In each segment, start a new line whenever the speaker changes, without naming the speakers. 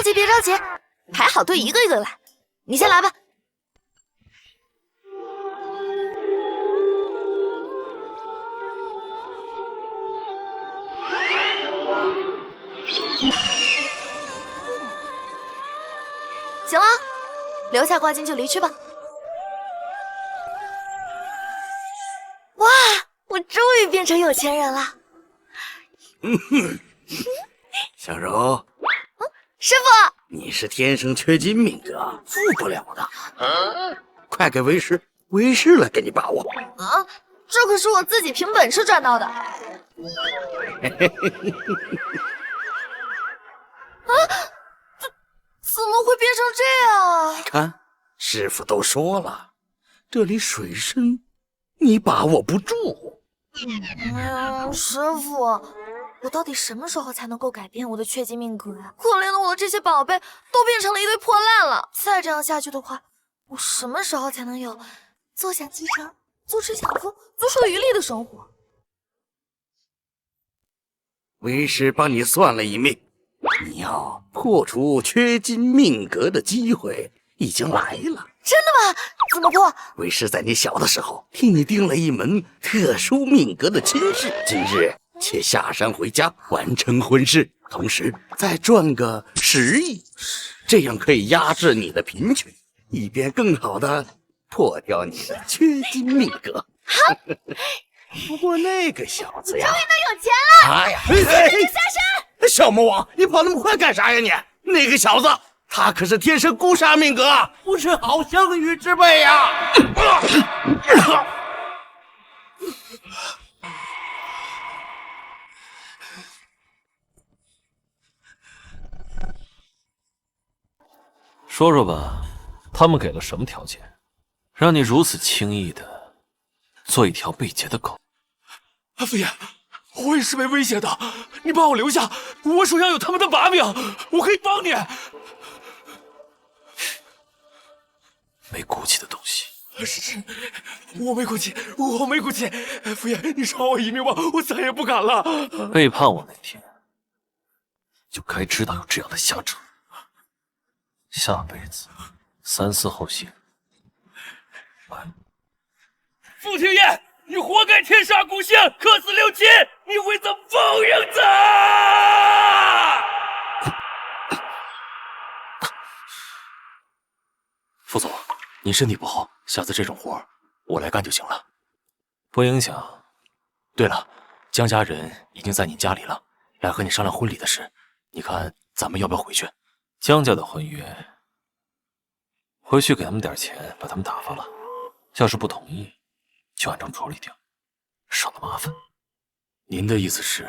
着急，别着急，排好队，一个一个来。你先来吧。行了，留下挂金就离去吧。哇，我终于变成有钱人了。
小柔，
师傅，
你是天生缺金命格，富不了的。快给为师，为师来给你把握。
啊，这可是我自己凭本事赚到的。啊，怎么会变成这样啊？
看，师傅都说了，这里水深，你把握不住。
师傅，我到底什么时候才能够改变我的缺金命格呀？可怜的我的这些宝贝都变成了一堆破烂了，再这样下去的话，我什么时候才能有坐享其成、坐吃享福、足说余力的生活？
为师帮你算了一命，你要破除缺金命格的机会已经来了。
真的吗？怎么破？
为师在你小的时候替你定了一门特殊命格的亲事，今日且下山回家完成婚事，同时再赚个10亿，这样可以压制你的贫穷，以便更好的破掉你的缺金命格。
好。
不过那个小子呀，
终于能有钱了！
哎呀，
下山！
小魔王，你跑那么快干啥呀你？那个小子，他可是天生孤杀命格，不是好相与之辈呀！
说说吧，他们给了什么条件，让你如此轻易的做一条被劫的狗？
傅爷，我也是被威胁的，你把我留下，我手上有他们的把柄，我可以帮你。
没骨气的东西！
是，我没骨气，我没骨气。傅爷，你饶我一命吧，我再也不敢了。
背叛我那天，就该知道有这样的下场。下辈子三思后行。
傅廷烨，你活该天杀孤星，客死留情，你会遭报应的！
副总，你身体不好，下次这种活我来干就行了，不影响。对了，江家人已经在你家里了，来和你商量婚礼的事，你看咱们要不要回去？江家的婚约，回去给他们点钱，把他们打发了。要是不同意，就按章处理掉，省得麻烦。您的意思是？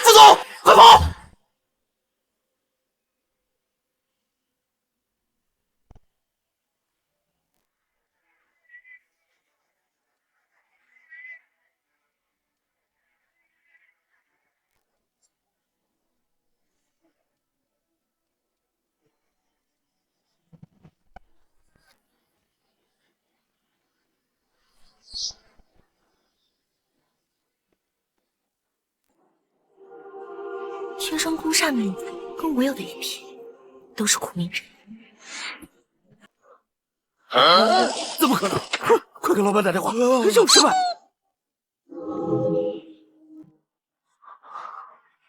副总，快跑！
天生孤煞命跟我有的一拼，都是苦命人。
怎么可能？快给老板打电话，有事办。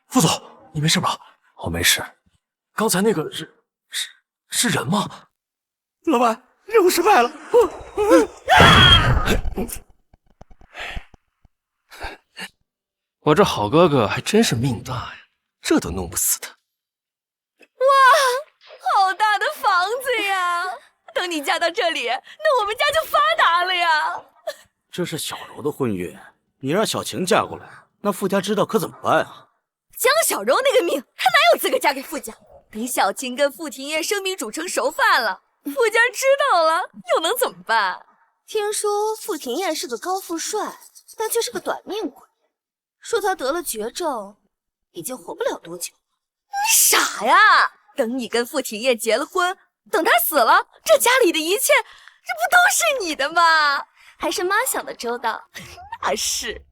副总，你没事吧？
我没事。
刚才那个是人吗？
老板，任务失败了。
我这好哥哥还真是命大呀，这都弄不死他。
哇，好大的房子呀！等你嫁到这里，那我们家就发达了呀。
这是小柔的婚约，你让小晴嫁过来，那傅家知道可怎么办啊？
江小柔那个命，她哪有资格嫁给傅家？等小晴跟傅廷烨生米煮成熟饭了，傅家知道了又能怎么办？
听说傅廷烨是个高富帅，但却是个短命鬼。说他得了绝症，已经活不了多久。
你傻呀！等你跟傅廷烨结了婚，等他死了，这家里的一切，这不都是你的吗？
还是妈想的周到。
那是。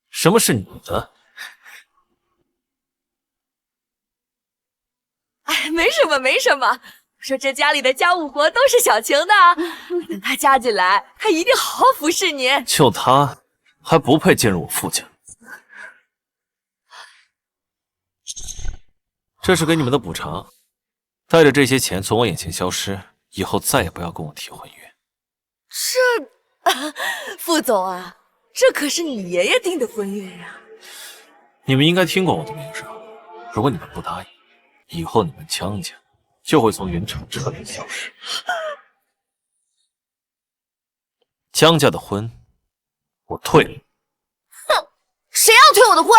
什么是你的？
哎，没什么，没什么。我说这家里的家务活都是小晴的，等她嫁进来，她一定好好服侍你。
就她还不配进入我傅家。这是给你们的补偿，带着这些钱从我眼前消失，以后再也不要跟我提婚约。
傅总啊，这可是你爷爷定的婚约呀。
你们应该听过我的名声，如果你们不答应，以后你们江家就会从云城这里消失。江家的婚，我退了。
哼，谁要退我的婚？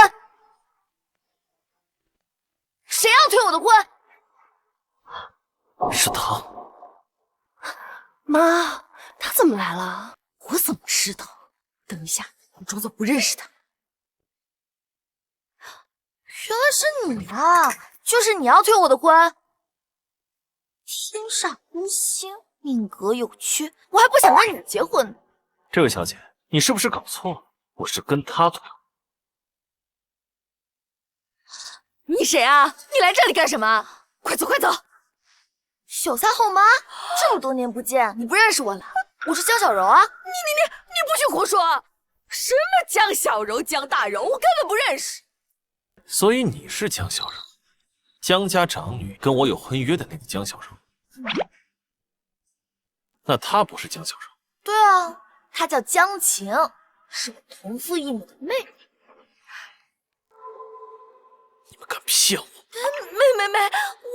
谁要退我的婚？
是他。
妈，他怎么来了？
我怎么知道？等一下，我装作不认识他。原来是你啊！就是你要退我的婚。天煞孤星，命格有缺，我还不想跟你结婚呢。
这位小姐，你是不是搞错了？我是跟他退。
你谁啊？你来这里干什么？快走，快走！小三后妈，这么多年不见，你不认识我了？我是江小柔啊！你不许胡说！什么江小柔、江大柔，我根本不认识。
所以你是江小柔，江家长女跟我有婚约的那个江小柔。那她不是江小柔？
对啊，她叫江晴，是我同父异母的妹妹。
你们敢骗我？
妹，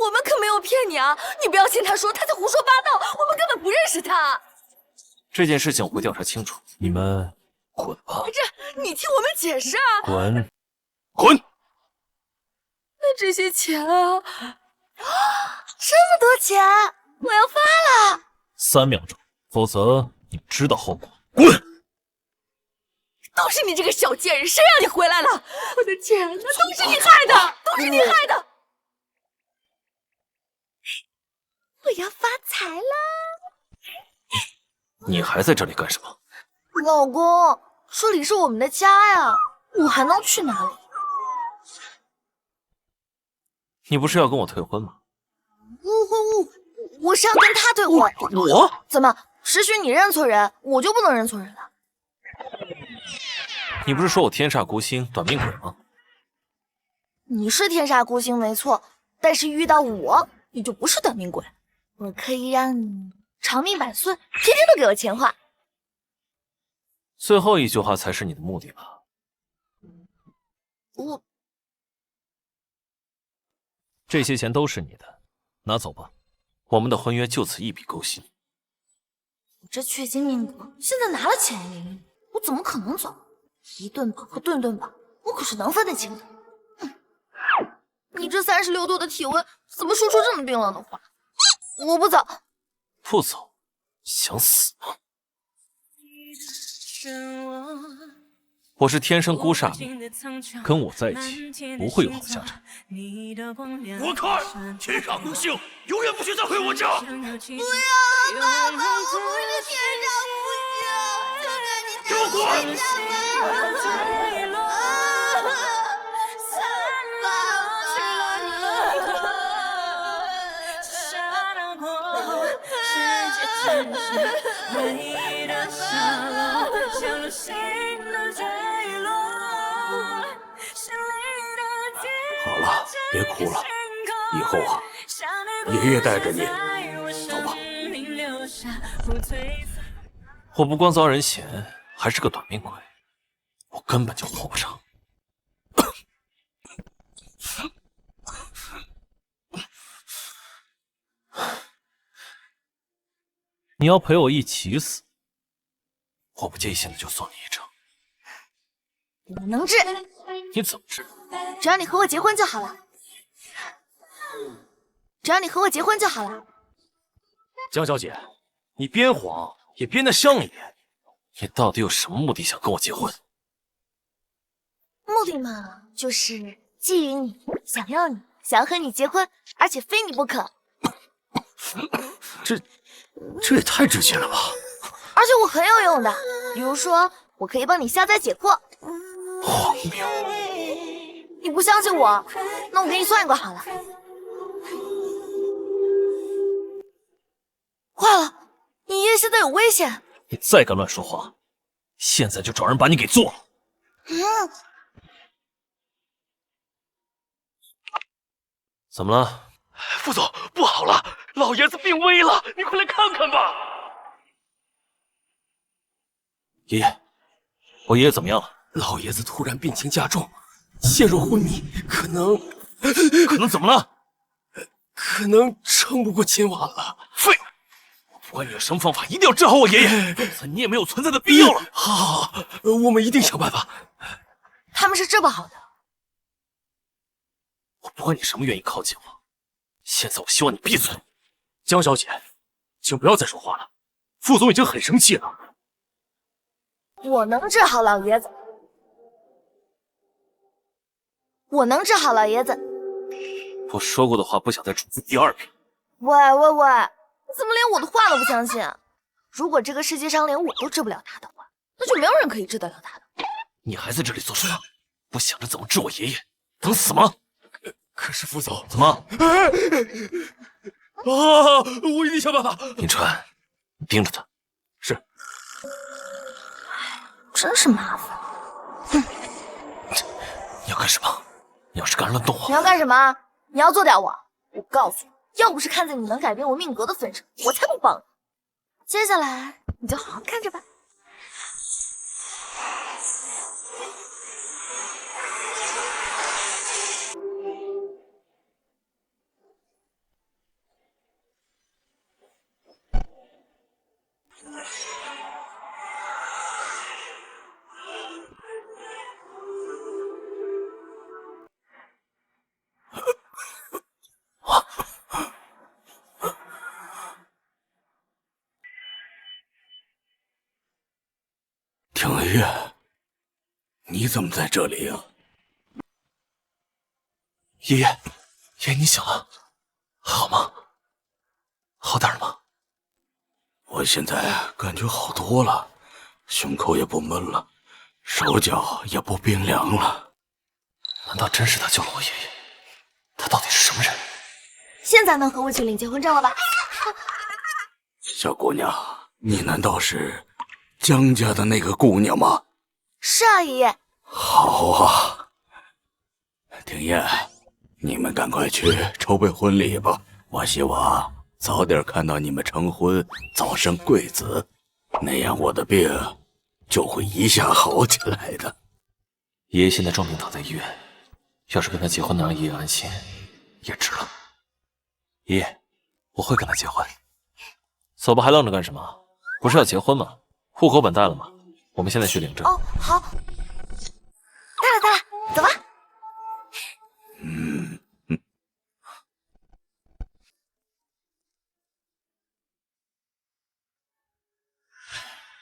我们可没有骗你啊！你不要听她说，她在胡说八道，我们根本不认识她。
这件事情我会调查清楚，你们滚吧！
你听我们解释啊！
滚！滚！
那这些钱啊，这么多钱，我要发了
！3秒钟，否则你知道后果。
滚！
都是你这个小贱人，谁让你回来了？我的天，那都是你害的，都是你害的！我要发财了！
你还在这里干什么？
老公，这里是我们的家呀，我还能去哪里？
你不是要跟我退婚吗？
我是要跟他退婚。
我？
怎么？只许你认错人，我就不能认错人了？
你不是说我天煞孤星、短命鬼吗？
你是天煞孤星没错，但是遇到我，你就不是短命鬼。我可以让你长命百岁，天天都给我钱花。
最后一句话才是你的目的吧？这些钱都是你的，拿走吧。我们的婚约就此一笔勾心。
我这缺金命格，现在拿了钱也没用，我怎么可能走？一顿饱和顿顿饱，我可是能分得清的。你这36度的体温，怎么说出这么冰冷的话？我不走。
不走，想死吗？我是天生孤煞命，跟我在一起不会有好下场。
滚开！天煞孤星，永远不许再回我家！
不要，爸爸，我不是天煞孤星，求求你
给我滚！
好了，别哭了，以后啊，爷爷带着你走吧。我不光遭人嫌，还是个短命鬼，我根本就活不长。你要陪我一起死，我不介意现在就送你一程。
我能治，
你怎么治？
只要你和我结婚就好了。只要你和我结婚就好了。
江小姐，你编谎也编得像一点。你到底有什么目的想跟我结婚？
目的嘛，就是觊觎你，想要你，想要和你结婚，而且非你不可。
这也太直接了吧！
而且我很有用的，比如说，我可以帮你消灾解惑。
荒谬！
你不相信我，那我给你算一卦好了。坏了，你爷爷现在有危险。
你再敢乱说话，现在就找人把你给做了。怎么了？
副总，不好了，老爷子病危了，你快来看看吧。
爷爷，我爷爷怎么样了？
老爷子突然病情加重，陷入昏迷，可能
怎么了？
可能撑不过今晚了。
废物！我不管你用什么方法，一定要治好我爷爷，否则你也没有存在的必要了。
好，我们一定想办法。
他们是治不好的。
我不管你什么原因靠近我，现在我希望你闭嘴。江小姐，请不要再说话了，副总已经很生气了。
我能治好老爷子，我能治好老爷子。
我说过的话不想再重复第二遍。
喂，怎么连我的话都不相信啊？如果这个世界上连我都治不了他的话，那就没有人可以治得了他的。
你还在这里做什么？不想着怎么治我爷爷，等死吗？
可是副总，
怎么？
我一定想办法。
林川，你盯着他。是。
真是麻烦。
你要干什么？你要是敢乱动我，
你要干什么？你要做掉我？我告诉你，要不是看在你能改变我命格的份上，我才不帮你。接下来你就好好看着吧。
挺月，你怎么在这里呀？
爷爷，你醒了，好吗？好点了吗？
我现在感觉好多了，胸口也不闷了，手脚也不冰凉了。
难道真是他救了我爷爷？他到底是什么人？
现在能和我去领结婚证了吧？
小姑娘，你难道是江家的那个姑娘吗？
是啊，爷爷。
好啊，挺燕，你们赶快去筹备婚礼吧。我希望早点看到你们成婚，早生贵子，那样我的病就会一下好起来的。
爷爷现在重病躺在医院，要是跟他结婚能让爷爷安心，也值了。爷爷，我会跟他结婚。走吧，还愣着干什么？不是要结婚吗？户口本带了吗？我们现在去领证。
哦，好。带了，走吧。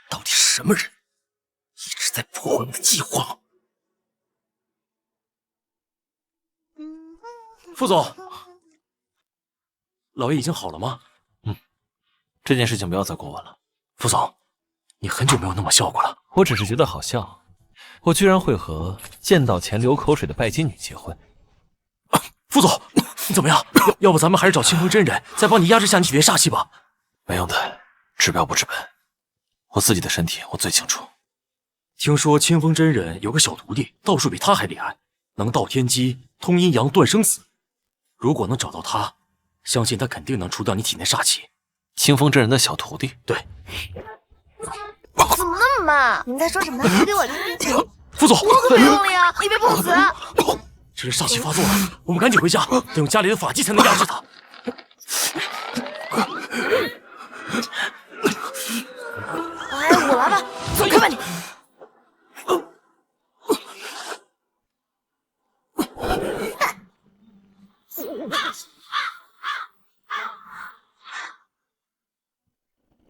到底是什么人，一直在破坏我的计划？
副总，老爷已经好了吗？这件事情不要再过问了。副总，你很久没有那么笑过了。我只是觉得好笑，我居然会和见到钱流口水的拜金女结婚。副总，你怎么样？要不咱们还是找清风真人，再帮你压制下你体内煞气吧。没用的，治标不治本。我自己的身体我最清楚。听说清风真人有个小徒弟，道术比他还厉害，能道天机、通阴阳、断生死。如果能找到他，相信他肯定能除掉你体内煞气。清风真人的小徒弟？对。
怎么那么慢？你在说什么呢？说给我听。
副总，
我可没用力啊，你别碰瓷。
这是煞气发作了，我们赶紧回家，得用家里的法器才能压制他。
哎，我来吧，走开吧你。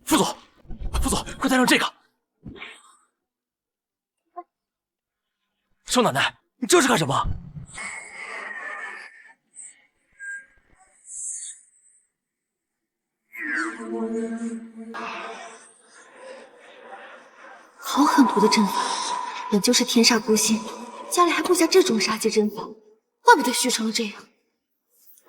副总，快带上这个！少奶奶，你这是干什么？
好狠毒的阵法，本就是天煞孤星，家里还布下这种杀气阵法，怪不得虚成了这样。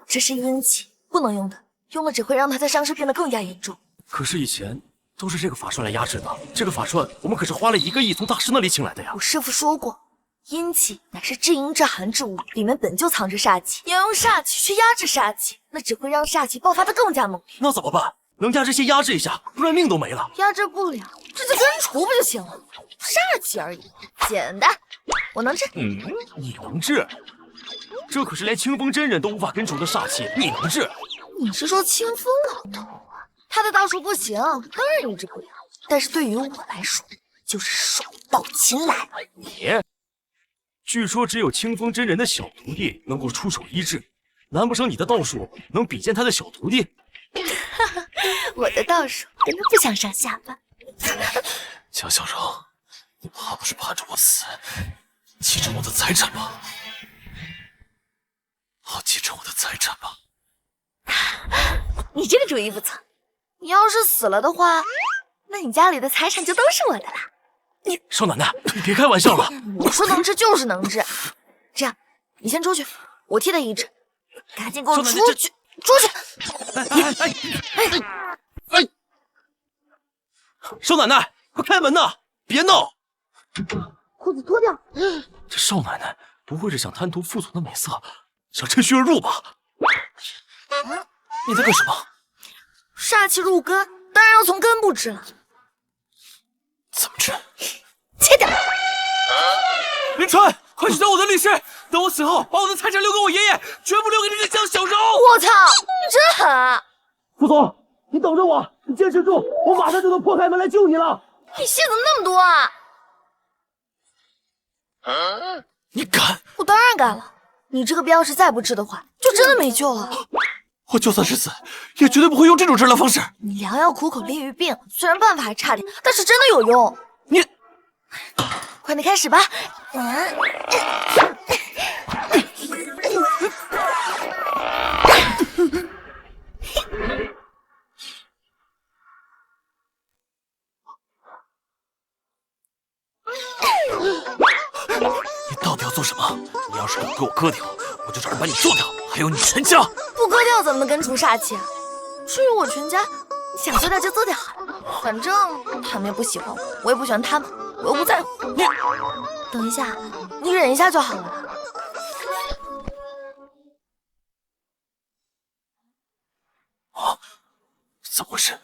这是阴气，不能用的，用了只会让他的伤势变得更加严重。
可是以前都是这个法栓来压制的，这个法栓我们可是花了1个亿从大师那里请来的呀。
我师父说过，阴气乃是至阴至寒之物，里面本就藏着煞气，要用煞气去压制煞气，那只会让煞气爆发得更加猛烈。
那怎么办？能压制些压制一下，不然命都没了。
压制不了，这就根除不就行了？煞气而已，简单，我能治。
你能治？这可是连清风真人都无法根除的煞气，你能治？
你是说清风老头啊？他的道术不行，当然医治不了。但是对于我来说，就是手到擒来。
据说只有清风真人的小徒弟能够出手医治，难不成你的道术能比肩他的小徒弟？
我的道术根本不相上下吧？
江小柔，你怕不是盼着我死，继承我的财产吗？好，继承我的财产吧。
你这个主意不错。你要是死了的话，那你家里的财产就都是我的啦。
少奶奶，你别开玩笑了。
我说能治就是能治。这样，你先出去，我替他医治。赶紧给我出去！出去！
少奶奶，快开门呐！别闹！
裤子脱掉。
这少奶奶不会是想贪图副总的美色，想趁虚而入吧？你在干什么？
煞气入根，当然要从根部治了。
怎么治？
切掉！
林川，快去找我的律师，等我死后，把我的财产留给我爷爷，全部留给这个江小柔。
我操，你真狠啊！
副总，你等着我，你坚持住，我马上就能破开门来救你了。
你戏怎么那么多啊？
你敢？
我当然敢了。你这个镖要是再不治的话，就真的没救了。
我就算是死，也绝对不会用这种治疗方式。
你良药苦口利于病，虽然办法还差点，但是真的有用。
你，
快点开始吧。
你到底要做什么？你要是敢给我割掉，我就找人把你做掉，还有你全家。
不割掉怎么能根除煞气啊？至于我全家，你想做掉就做掉好了。反正他们也不喜欢我，我也不喜欢他们，我又不在乎。你等一下，你忍一下就好了。
啊？怎么回事？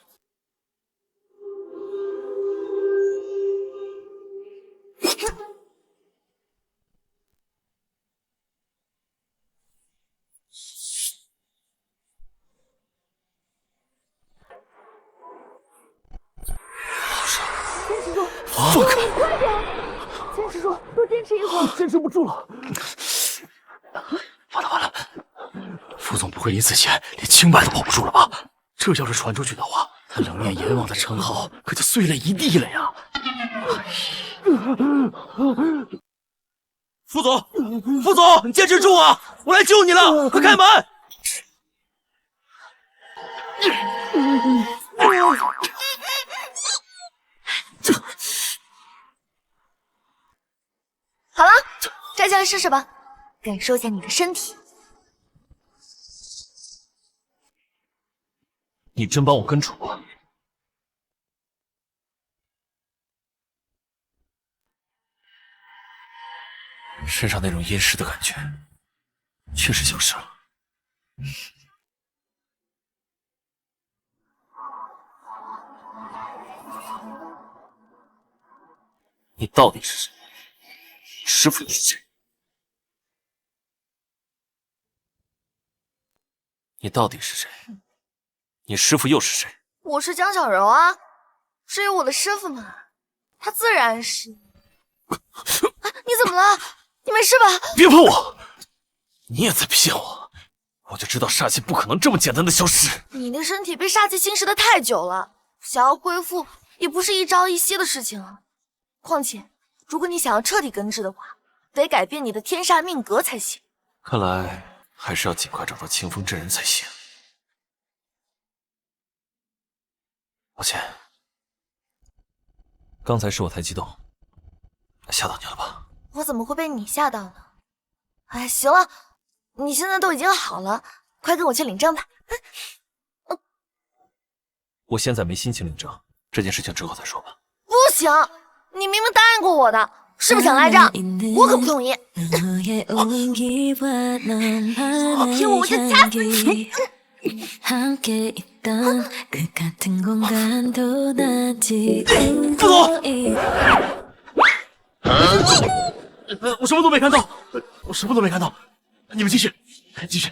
放开！
快点，坚持住，多坚持一会儿。
坚持不住了。
完了！副总不会临死前连清白都保不住了吧？这要是传出去的话，他冷面阎王的称号可就碎了一地了呀！副总，你坚持住啊！我来救你了，快开门！
好了，摘下来试试吧，感受一下你的身体。
你真帮我根除啊？身上那种阴湿的感觉，确实消失了。你到底是谁？师傅又是谁？你到底是谁？你师傅又是谁？
我是江小柔啊，至于我的师傅嘛，他自然是……你怎么了？你没事吧？
别碰我！你也在骗我！我就知道煞气不可能这么简单的消失。
你的身体被煞气侵蚀的太久了，想要恢复也不是一朝一夕的事情啊。况且，如果你想要彻底根治的话，得改变你的天煞命格才行。
看来还是要尽快找到清风真人才行。抱歉，刚才是我太激动，吓到你了吧？
我怎么会被你吓到呢？哎，行了，你现在都已经好了，快跟我去领证吧。
我现在没心情领证，这件事情之后再说吧。
不行，你明明答应过我的，是不是想赖账？我可不同意。骗我，我就掐死你！
副总，我什么都没看到，我什么都没看到。你们继续，继续。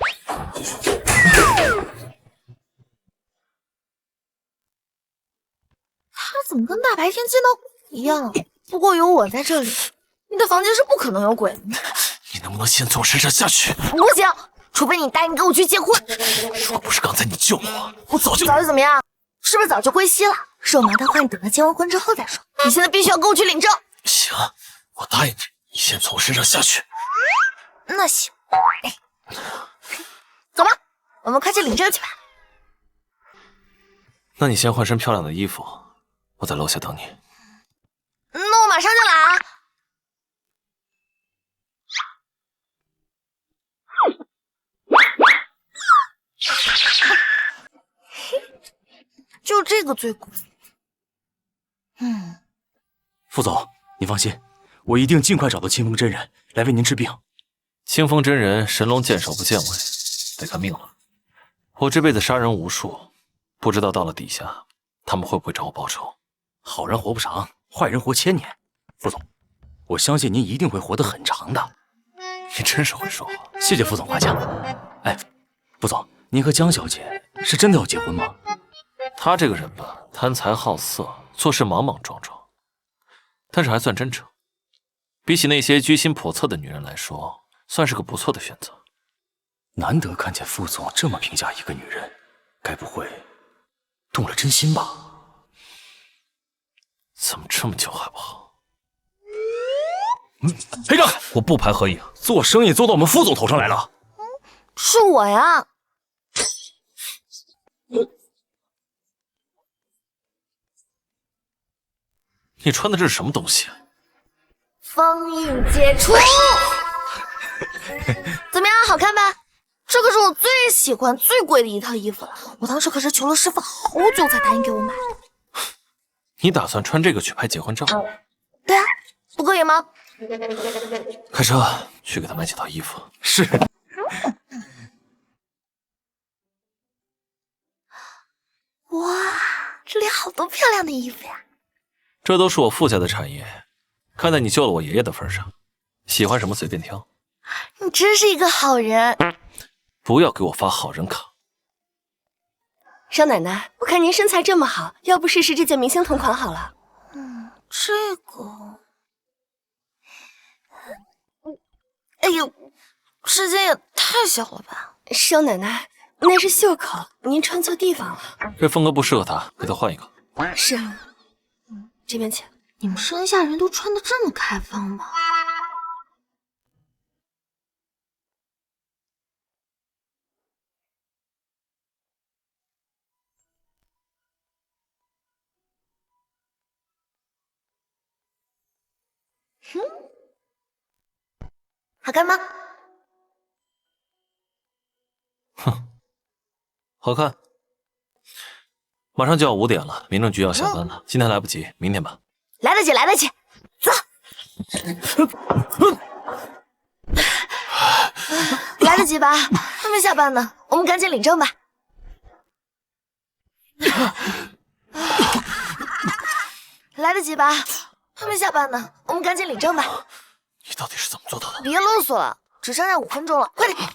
他怎么跟大白天见到鬼一样？不过有我在这里，你的房间是不可能有鬼的。
你能不能先从我身上下去？
不行，除非你答应跟我去结婚。
若不是刚才你救了我早就
怎么样？是不是早就归西了？是我麻烦话你等他结完婚之后再说。你现在必须要跟我去领证。
行，我答应你，你先从我身上下去。
那行，走吧，我们快去领证去吧。
那你先换身漂亮的衣服，我在楼下等你。
那我马上就来啊。就这个最古。
副总，你放心，我一定尽快找到清风真人来为您治病。清风真人神龙见首不见尾，得看命了。我这辈子杀人无数，不知道到了底下，他们会不会找我报仇？
好人活不长，坏人活1000年。副总，我相信您一定会活得很长的。
你真是会说话，
谢谢副总夸奖。哎，副总，您和江小姐是真的要结婚吗？
他这个人吧，贪财好色，做事莽莽撞撞，但是还算真诚。比起那些居心叵测的女人来说，算是个不错的选择。
难得看见副总这么评价一个女人，该不会动了真心吧？
怎么这么久还不好？
黑账，
我不排合影，
做生意做到我们副总头上来了。
是我呀。
你穿的这是什么东西？
封印解除。怎么样，好看吧？这可是我最喜欢、最贵的一套衣服了。我当时可是求了师傅好久才答应给我买。
你打算穿这个去拍结婚照？
对啊，不过瘾吗？
开车去给他买几套衣服。
是。
哇，这里好多漂亮的衣服呀！
这都是我父家的产业，看在你救了我爷爷的份上，喜欢什么随便挑。
你真是一个好人。
不要给我发好人卡。
少奶奶，我看您身材这么好，要不试试这件明星同款好了。
这个，哎呦，时间也太小了吧！
少奶奶，那是袖口，您穿错地方了。
这风格不适合他，给他换一个。
是，这边请。
你们山下人都穿的这么开放吗？好看吗？
哼，好看。马上就要5点了，民政局要下班了，今天来不及，明天吧。
来得及，来得及，走。来得及吧？还没下班呢，我们赶紧领证吧。来得及吧？还没下班呢，我们赶紧领证吧。
你到底是怎么做到的？
别啰嗦了，只剩下5分钟了，快点！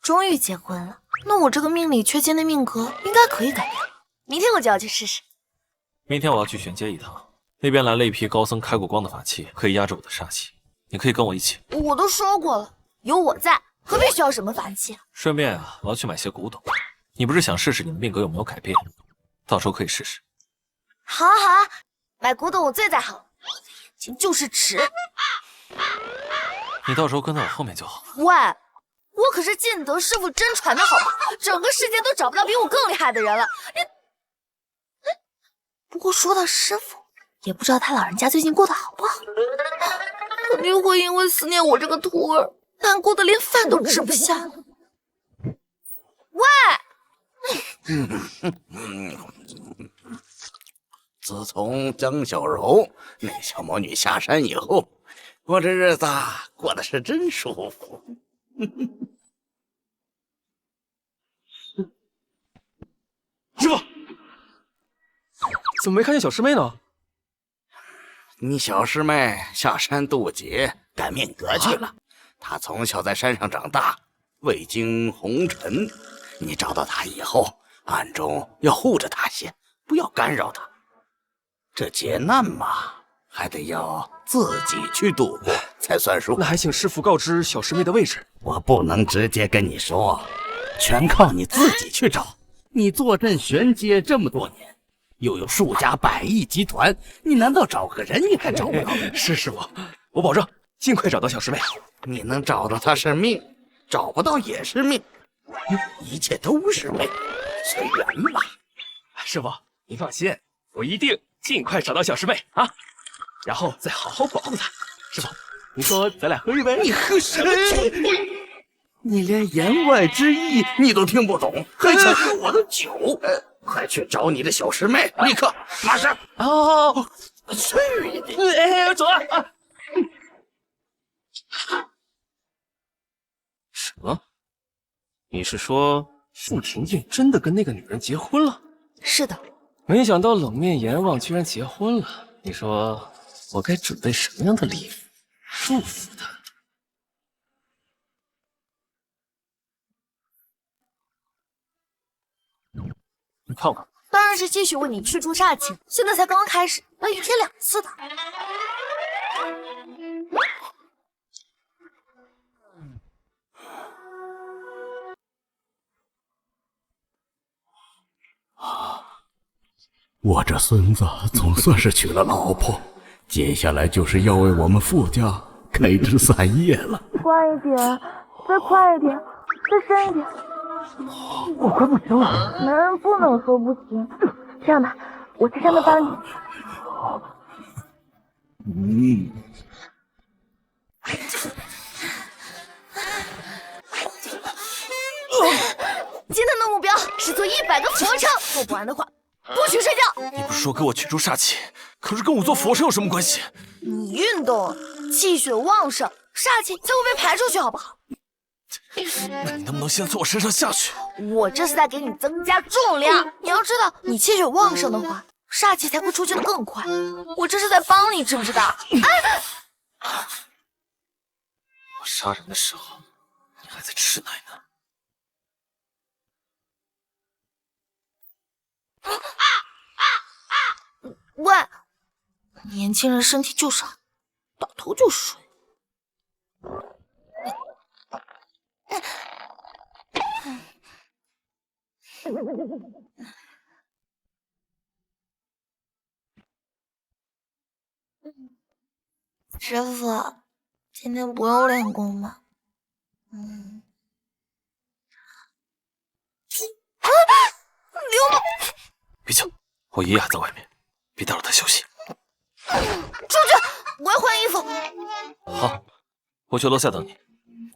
终于结婚了，那我这个命里缺金的命格应该可以改变了。明天我就要去试试。
明天我要去玄阶一趟，那边来了一批高僧开过光的法器，可以压制我的煞气。你可以跟我一起。
我都说过了，有我在，何必需要什么法器啊？
顺便啊，我要去买些古董。你不是想试试你的命格有没有改变？到时候可以试试。
好啊好啊，买古董我最在行，我的眼睛就是直。
你到时候跟在我后面就好。
喂，我可是建德师傅真传的好吗？整个世界都找不到比我更厉害的人了。不过说到师傅，也不知道他老人家最近过得好不好，肯定会因为思念我这个徒儿，难过的连饭都吃不下了。喂，
自从江小柔那小魔女下山以后，我这日子过得是真舒服。
师傅，怎么没看见小师妹呢？
你小师妹下山渡劫，赶命阁去了。她从小在山上长大，未经红尘。你找到她以后，暗中要护着她些，不要干扰她。这劫难嘛，还得要自己去度过才算数。
那还请师傅告知小师妹的位置。
我不能直接跟你说，全靠你自己去找。你坐镇玄阶这么多年，又有数家百亿集团，你难道找个人你还找不到？
是师傅，我保证尽快找到小师妹。
你能找到她是命，找不到也是命，一切都是命，随缘吧。
师傅，您放心，我一定尽快找到小师妹啊，然后再好好保护她。师傅，您说咱俩喝一杯？
你喝什么酒？你连言外之意你都听不懂，还想喝我的酒？快去找你的小师妹，立刻，马上！
哦，
去你的！
哎，走了啊！什么？你是说傅婷婷真的跟那个女人结婚了？
是的，
没想到冷面阎王居然结婚了。你说我该准备什么样的礼物祝福她？你看看，
当然是继续为你驱除煞气，现在才刚刚开始，要一天2次的。
我这孙子总算是娶了老婆，接下来就是要为我们傅家开枝散叶了。
快一点，再快一点，再深一点。
我快不行了。
男人不能说不行。这样吧，我在上面帮你。今天的目标是做100个俯卧撑，做不完的话不许睡觉。
你不是说给我驱除煞气，可是跟我做俯卧撑有什么关系？
你运动，气血旺盛，煞气才会被排出去，好不好？
那你能不能先从我身上下去？
我这是在给你增加重量。你要知道，你气血旺盛的话，煞气才会出去的更快。我这是在帮你，知不知道？
我杀人的时候，你还在吃奶呢。
喂，年轻人身体就是好，倒头就睡。师傅，今天不用练功吗？流氓！
别叫，我爷爷还在外面，别打扰他休息。
出去！我要换衣服。
好，我去楼下等你。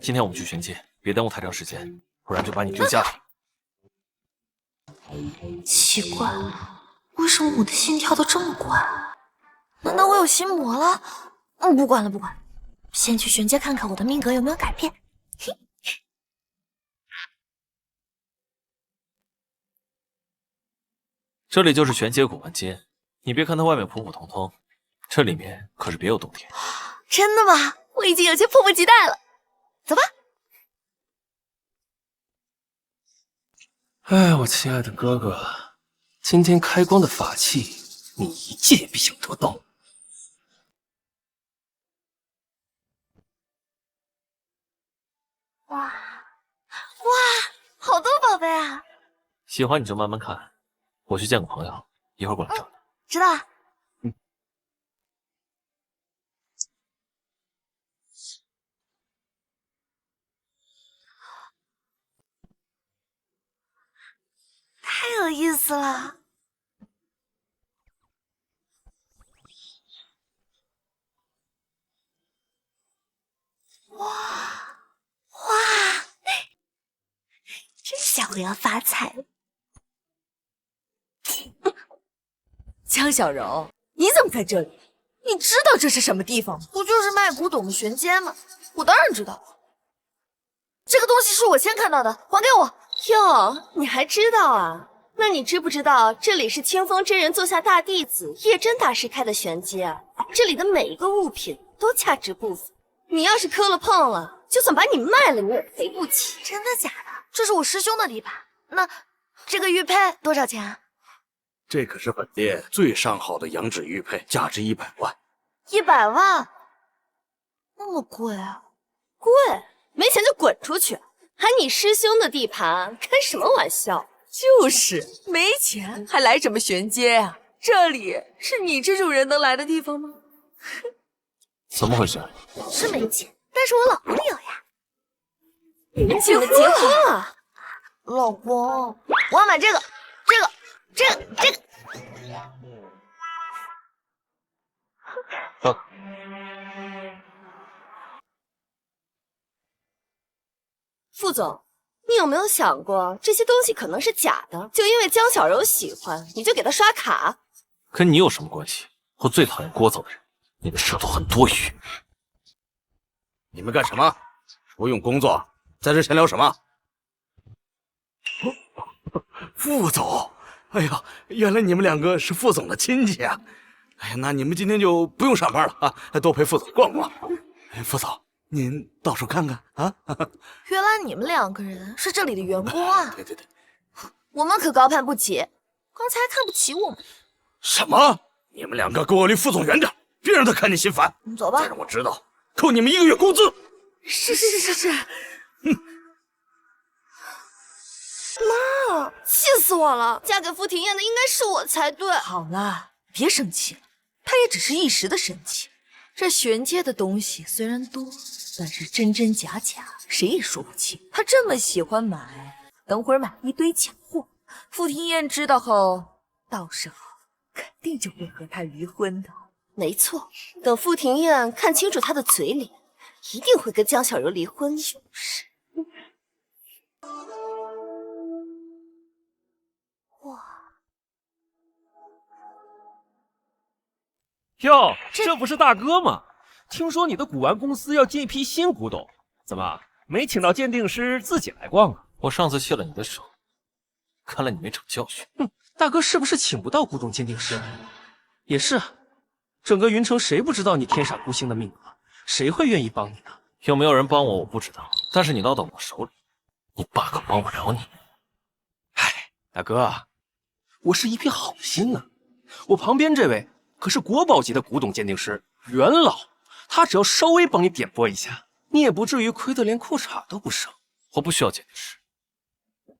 今天我们去玄界，别耽误太长时间，不然就把你丢家里。
奇怪，为什么我的心跳都这么快？难道我有心魔了？不管了，不管了，先去玄界看看我的命格有没有改变。
这里就是玄阶古玩间，你别看它外面普普通通，这里面可是别有洞天。
真的吗？我已经有些迫不及待了。走吧。
哎，我亲爱的哥哥，今天开光的法器，你一届也别想得到。
哇，好多宝贝啊！
喜欢你就慢慢看，我去见个朋友，一会儿过来找你。
知道了。太有意思了。哇，这下我要发财了。
江小柔，你怎么在这里？你知道这是什么地方吗？
不就是卖古董的玄阶吗？我当然知道。这个东西是我先看到的，还给我。
哟，你还知道啊？那你知不知道这里是清风真人座下大弟子叶真大师开的玄阶啊？这里的每一个物品都价值不菲，你要是磕了碰了，就算把你卖了，你也赔不起。
真的假的？这是我师兄的地盘。那这个玉佩多少钱啊？
这可是本店最上好的羊脂玉佩，价值100万。
100万？那么贵啊？
贵？没钱就滚出去！还你师兄的地盘，开什么玩笑？
就是没钱还来什么玄阶啊？这里是你这种人能来的地方吗？
怎么回事？
是没钱，但是我老公有呀。
你们结婚了？
老公，我要买这个。
副总，你有没有想过，这些东西可能是假的？就因为江小柔喜欢，你就给她刷卡？
跟你有什么关系？我最讨厌聒噪的人，你的舌头很多余。
你们干什么？不用工作，在这闲聊什么？副总，哎呀，原来你们2个是副总的亲戚啊！哎呀，那你们今天就不用上班了啊，多陪副总逛逛。哎，副总，您到处看看啊。
原来你们2个人是这里的员工啊！
对，
我们可高攀不起，刚才还看不起我们。
什么？你们2个给我离副总远点，别让他看见心烦。
走吧。
再让我知道，扣你们1个月工资。
是。
妈，气死我了！嫁给傅庭燕的应该是我才对。
好了，别生气了，他也只是一时的生气。这玄阶的东西虽然多，但是真真假假，谁也说不清。他这么喜欢买，等会儿买一堆假货，傅庭燕知道后，到时候肯定就会和他离婚的。
没错，等傅庭燕看清楚他的嘴脸，一定会跟江小柔离婚。就是。
哟，这不是大哥吗？听说你的古玩公司要进一批新古董，怎么没请到鉴定师自己来逛啊？
我上次谢了你的手，看来你没长教训。
大哥是不是请不到古董鉴定师？也是啊，整个云城谁不知道你天煞孤星的命格？谁会愿意帮你呢？
有没有人帮我不知道，但是你落到我手里，你爸可帮不了你。
唉，大哥，我是一片好心呢。我旁边这位可是国宝级的古董鉴定师元老，他只要稍微帮你点拨一下，你也不至于亏得连裤衩都不剩。
我不需要鉴定师，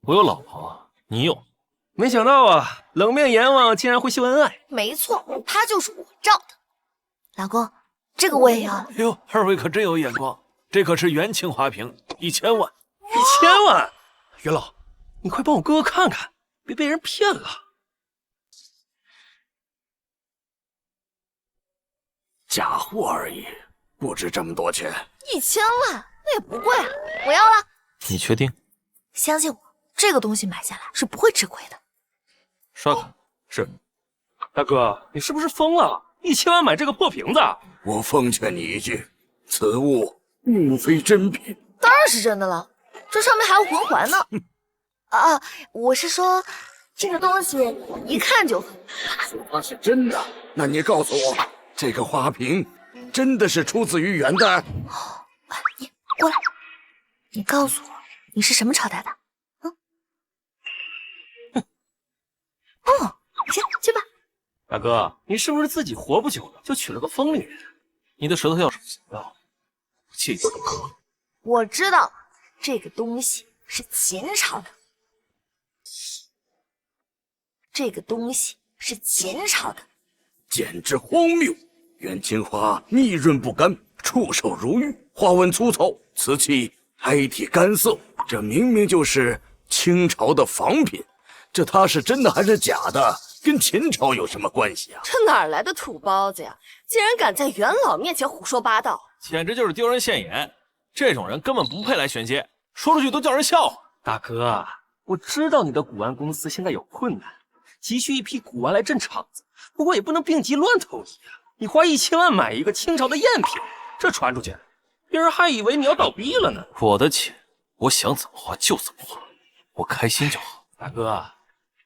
我有老婆啊，你有？
没想到啊，冷面阎王竟然会秀恩爱。
没错，他就是我罩的。老公，这个我也要了。
哟，二位可真有眼光，这可是元青花瓶，1000万。
1000万！元老，你快帮我哥哥看看，别被人骗了。
假货而已，不值这么多钱。
1000万，那也不贵啊，我要了。
你确定？
相信我，这个东西买下来是不会吃亏的。
刷卡。
是。大哥，你是不是疯了？1000万买这个破瓶子？
我奉劝你一句，此物并非真品。
当然是真的了，这上面还有魂环呢。啊，我是说，这个东西一看就……
它是真的？那你告诉我，这个花瓶真的是出自于元代？
你过来，你告诉我，你是什么朝代的？哦，行，去吧。
大哥，你是不是自己活不久了，就娶了个疯女人？
你的舌头要是不想要，我介意喝。
我知道这个东西是秦朝的，这个东西是秦朝的。
简直荒谬！袁青花腻润不甘，触手如玉，花纹粗糙，瓷器黑体干涩，这明明就是清朝的仿品，这它是真的还是假的？跟秦朝有什么关系啊？
这哪来的土包子呀？竟然敢在元老面前胡说八道！
简直就是丢人现眼！这种人根本不配来玄阶，说出去都叫人笑话。
大哥，我知道你的古玩公司现在有困难，急需一批古玩来镇场子，不过也不能病急乱投医啊！你花1000万买一个清朝的赝品，这传出去，别人还以为你要倒闭了呢。
我的钱，我想怎么花就怎么花，我开心就好。
大哥，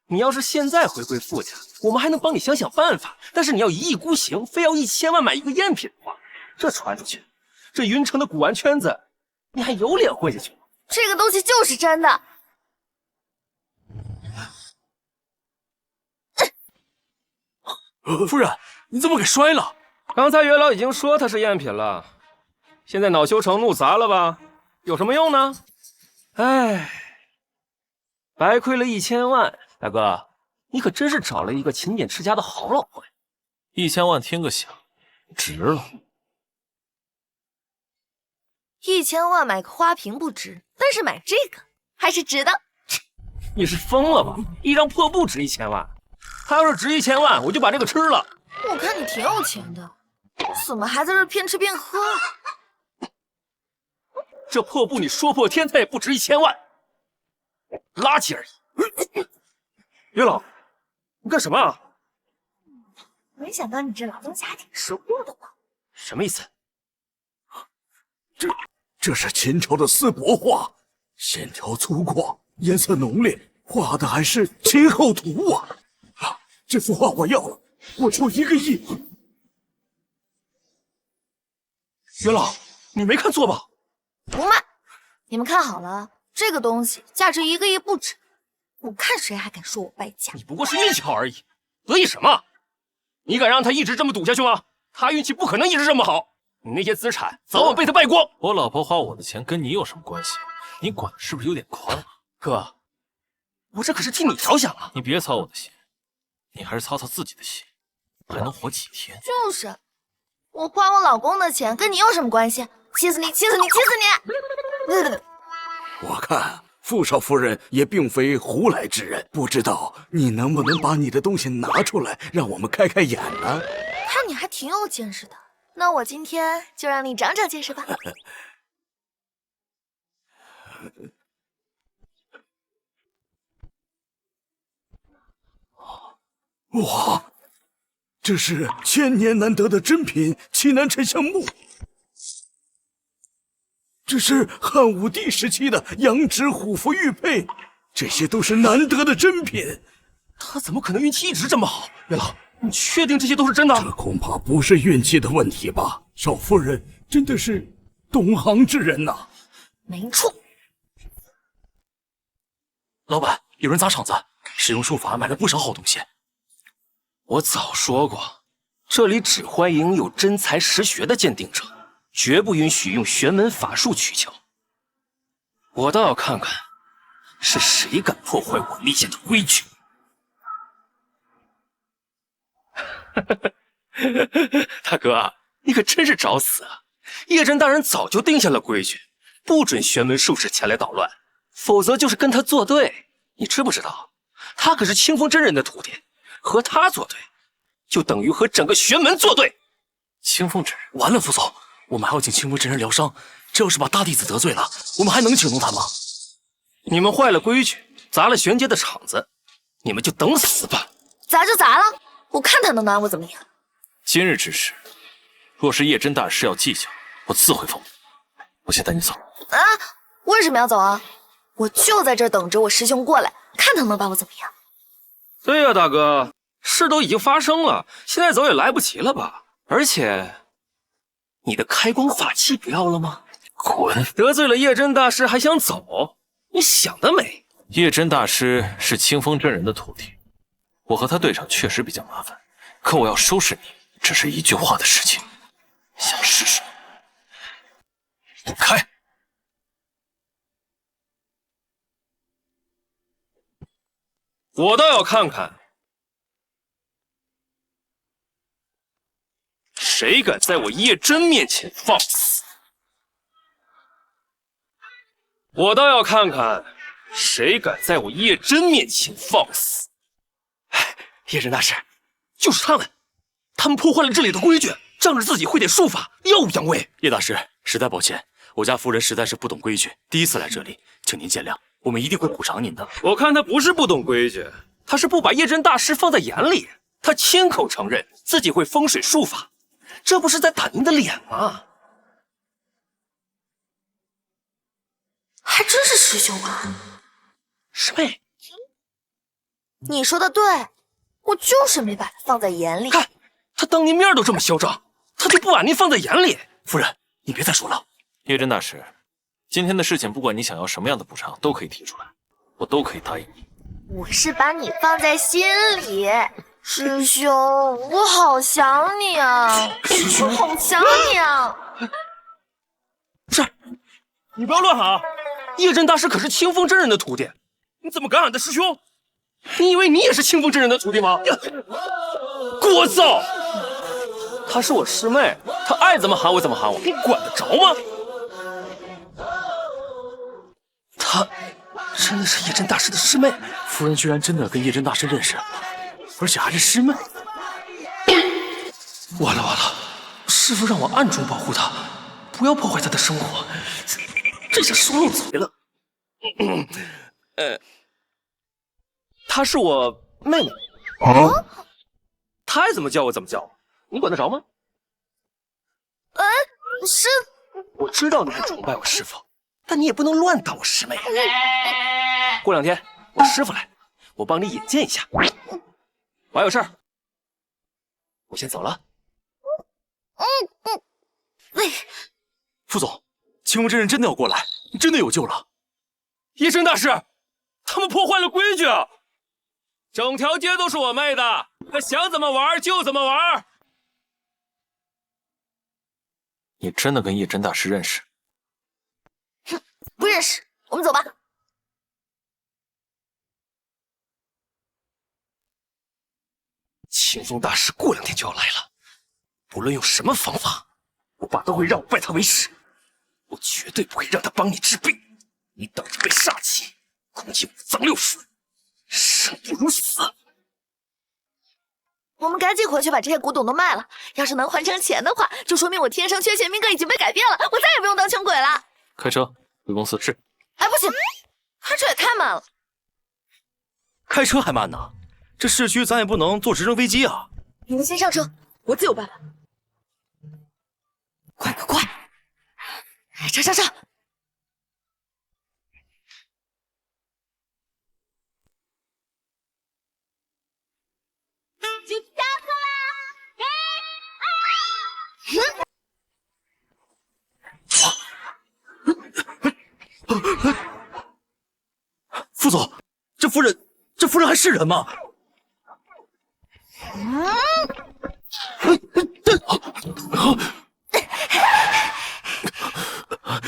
你要是现在回归富家，我们还能帮你想想办法。但是你要一意孤行，非要1000万买一个赝品的话，这传出去，这云城的古玩圈子，你还有脸混下去吗？
这个东西就是真的。
夫人，你怎么给摔了？
刚才元老已经说它是赝品了，现在恼羞成怒砸了吧？有什么用呢？唉，白亏了1000万。大哥，你可真是找了一个勤俭持家的好老婆呀
！1000万听个响，值了。
1000万买个花瓶不值，但是买这个还是值的。
你是疯了吧？一张破布值1000万，他要是值1000万，我就把这个吃了。
我看你挺有钱的，怎么还在这边吃边喝？
这破布你说破天，它也不值1000万，垃圾而已。月老，你干什么啊？
没想到你这老东西还挺识货的嘛。
什么意思？
这是秦朝的丝帛画，线条粗犷，颜色浓烈，画的还是秦后图啊！啊，这幅画我要了，我出1个亿。
元老，你没看错吧？
不卖，你们看好了，这个东西价值1个亿不止。我看谁还敢说我败家！
你不过是运气好而已，得意什么？你敢让他一直这么赌下去吗？他运气不可能一直这么好，你那些资产早晚被他败光。
我老婆花我的钱跟你有什么关系？你管的是不是有点宽了？
哥，我这可是替你着想啊！
你别操我的心，你还是操操自己的心，还能活几天？
就是，我花我老公的钱跟你有什么关系？气死你！气死你！气死你！
我看傅少夫人也并非胡来之人，不知道你能不能把你的东西拿出来，让我们开开眼呢？
看你还挺有见识的，那我今天就让你长长见识吧。
哇，这是1000年难得的珍品奇南沉香木，这是汉武帝时期的羊脂虎符玉佩，这些都是难得的珍品。
他怎么可能运气一直这么好？月老，你确定这些都是真的？
这恐怕不是运气的问题吧？少夫人真的是懂行之人呐。
没错。
老板，有人砸场子，使用术法买了不少好东西。
我早说过，这里只欢迎有真才实学的鉴定者，绝不允许用玄门法术取巧。我倒要看看，是谁敢破坏我立下的规矩。大哥，你可真是找死啊！叶真大人早就定下了规矩，不准玄门术士前来捣乱，否则就是跟他作对。你知不知道，他可是清风真人的徒弟，和他作对，就等于和整个玄门作对。
清风真人，完了，副总，我们还要请清风真人疗伤，这要是把大弟子得罪了，我们还能请动他吗？
你们坏了规矩，砸了玄阶的场子，你们就等死吧！
砸就砸了，我看他能拿我怎么样。
今日之事，若是叶真大师要计较，我自会奉命。我先带你走。
啊，为什么要走啊？我就在这儿等着我师兄过来，看他能把我怎么样。
对呀，大哥，事都已经发生了，现在走也来不及了吧？而且，你的开光法器不要了吗？
滚！
得罪了叶真大师还想走？你想得美！
叶真大师是清风真人的徒弟，我和他对上确实比较麻烦，可我要收拾你，只是一句话的事情。想试试？滚开！
我倒要看看谁敢在我叶真面前放肆，我倒要看看谁敢在我叶真面前放肆。哎，叶真大师，就是他们破坏了这里的规矩，仗着自己会点术法，耀武扬威。
叶大师，实在抱歉，我家夫人实在是不懂规矩，第一次来这里，请您见谅，我们一定会补偿您的。
我看他不是不懂规矩，他是不把叶真大师放在眼里。他亲口承认自己会风水术法，这不是在打您的脸吗？
还真是师兄啊！
师妹，
你说的对，我就是没把他放在眼里。
看他当您面都这么嚣张，他就不把您放在眼里。
夫人，你别再说了。叶真大师，今天的事情，不管你想要什么样的补偿，都可以提出来，我都可以答应你。
我是把你放在心里，师兄，我好想你啊！师兄，好想你啊！
是，你不要乱喊啊！叶真大师可是清风真人的徒弟，你怎么敢喊他师兄？你以为你也是清风真人的徒弟吗？聒噪！她是我师妹，她爱怎么喊我怎么喊我，你管得着吗？她真的是叶真大师的师妹，
夫人居然真的跟叶真大师认识，而且还是师妹。
完了完了，师傅让我暗中保护她，不要破坏她的生活，这下说漏嘴了。她是我妹妹。她爱怎么叫我怎么叫，你管得着吗？
是，
我知道你很崇拜我师傅，但你也不能乱打我师妹。过2天我师傅来，我帮你引荐一下。我还有事儿，我先走了。
副总，清风真人真的要过来，真的有救了。
叶真大师，他们破坏了规矩，整条街都是我妹的，他想怎么玩就怎么玩。
你真的跟叶真大师认识？
不认识，我们走吧。
清风大师过2天就要来了，不论用什么方法，我爸都会让我拜他为师。我绝对不会让他帮你治病，你等着被煞气攻进五脏六腑，生不如死。
我们赶紧回去把这些古董都卖了，要是能换成钱的话，就说明我天生缺陷命格已经被改变了，我再也不用当穷鬼了。
开车回公司。是。
哎，不行，开车也太慢了。
开车还慢呢，这市区咱也不能坐直升飞机啊。
你们先上车，我自有办法。快快快！上！
副总，这夫人还是人吗？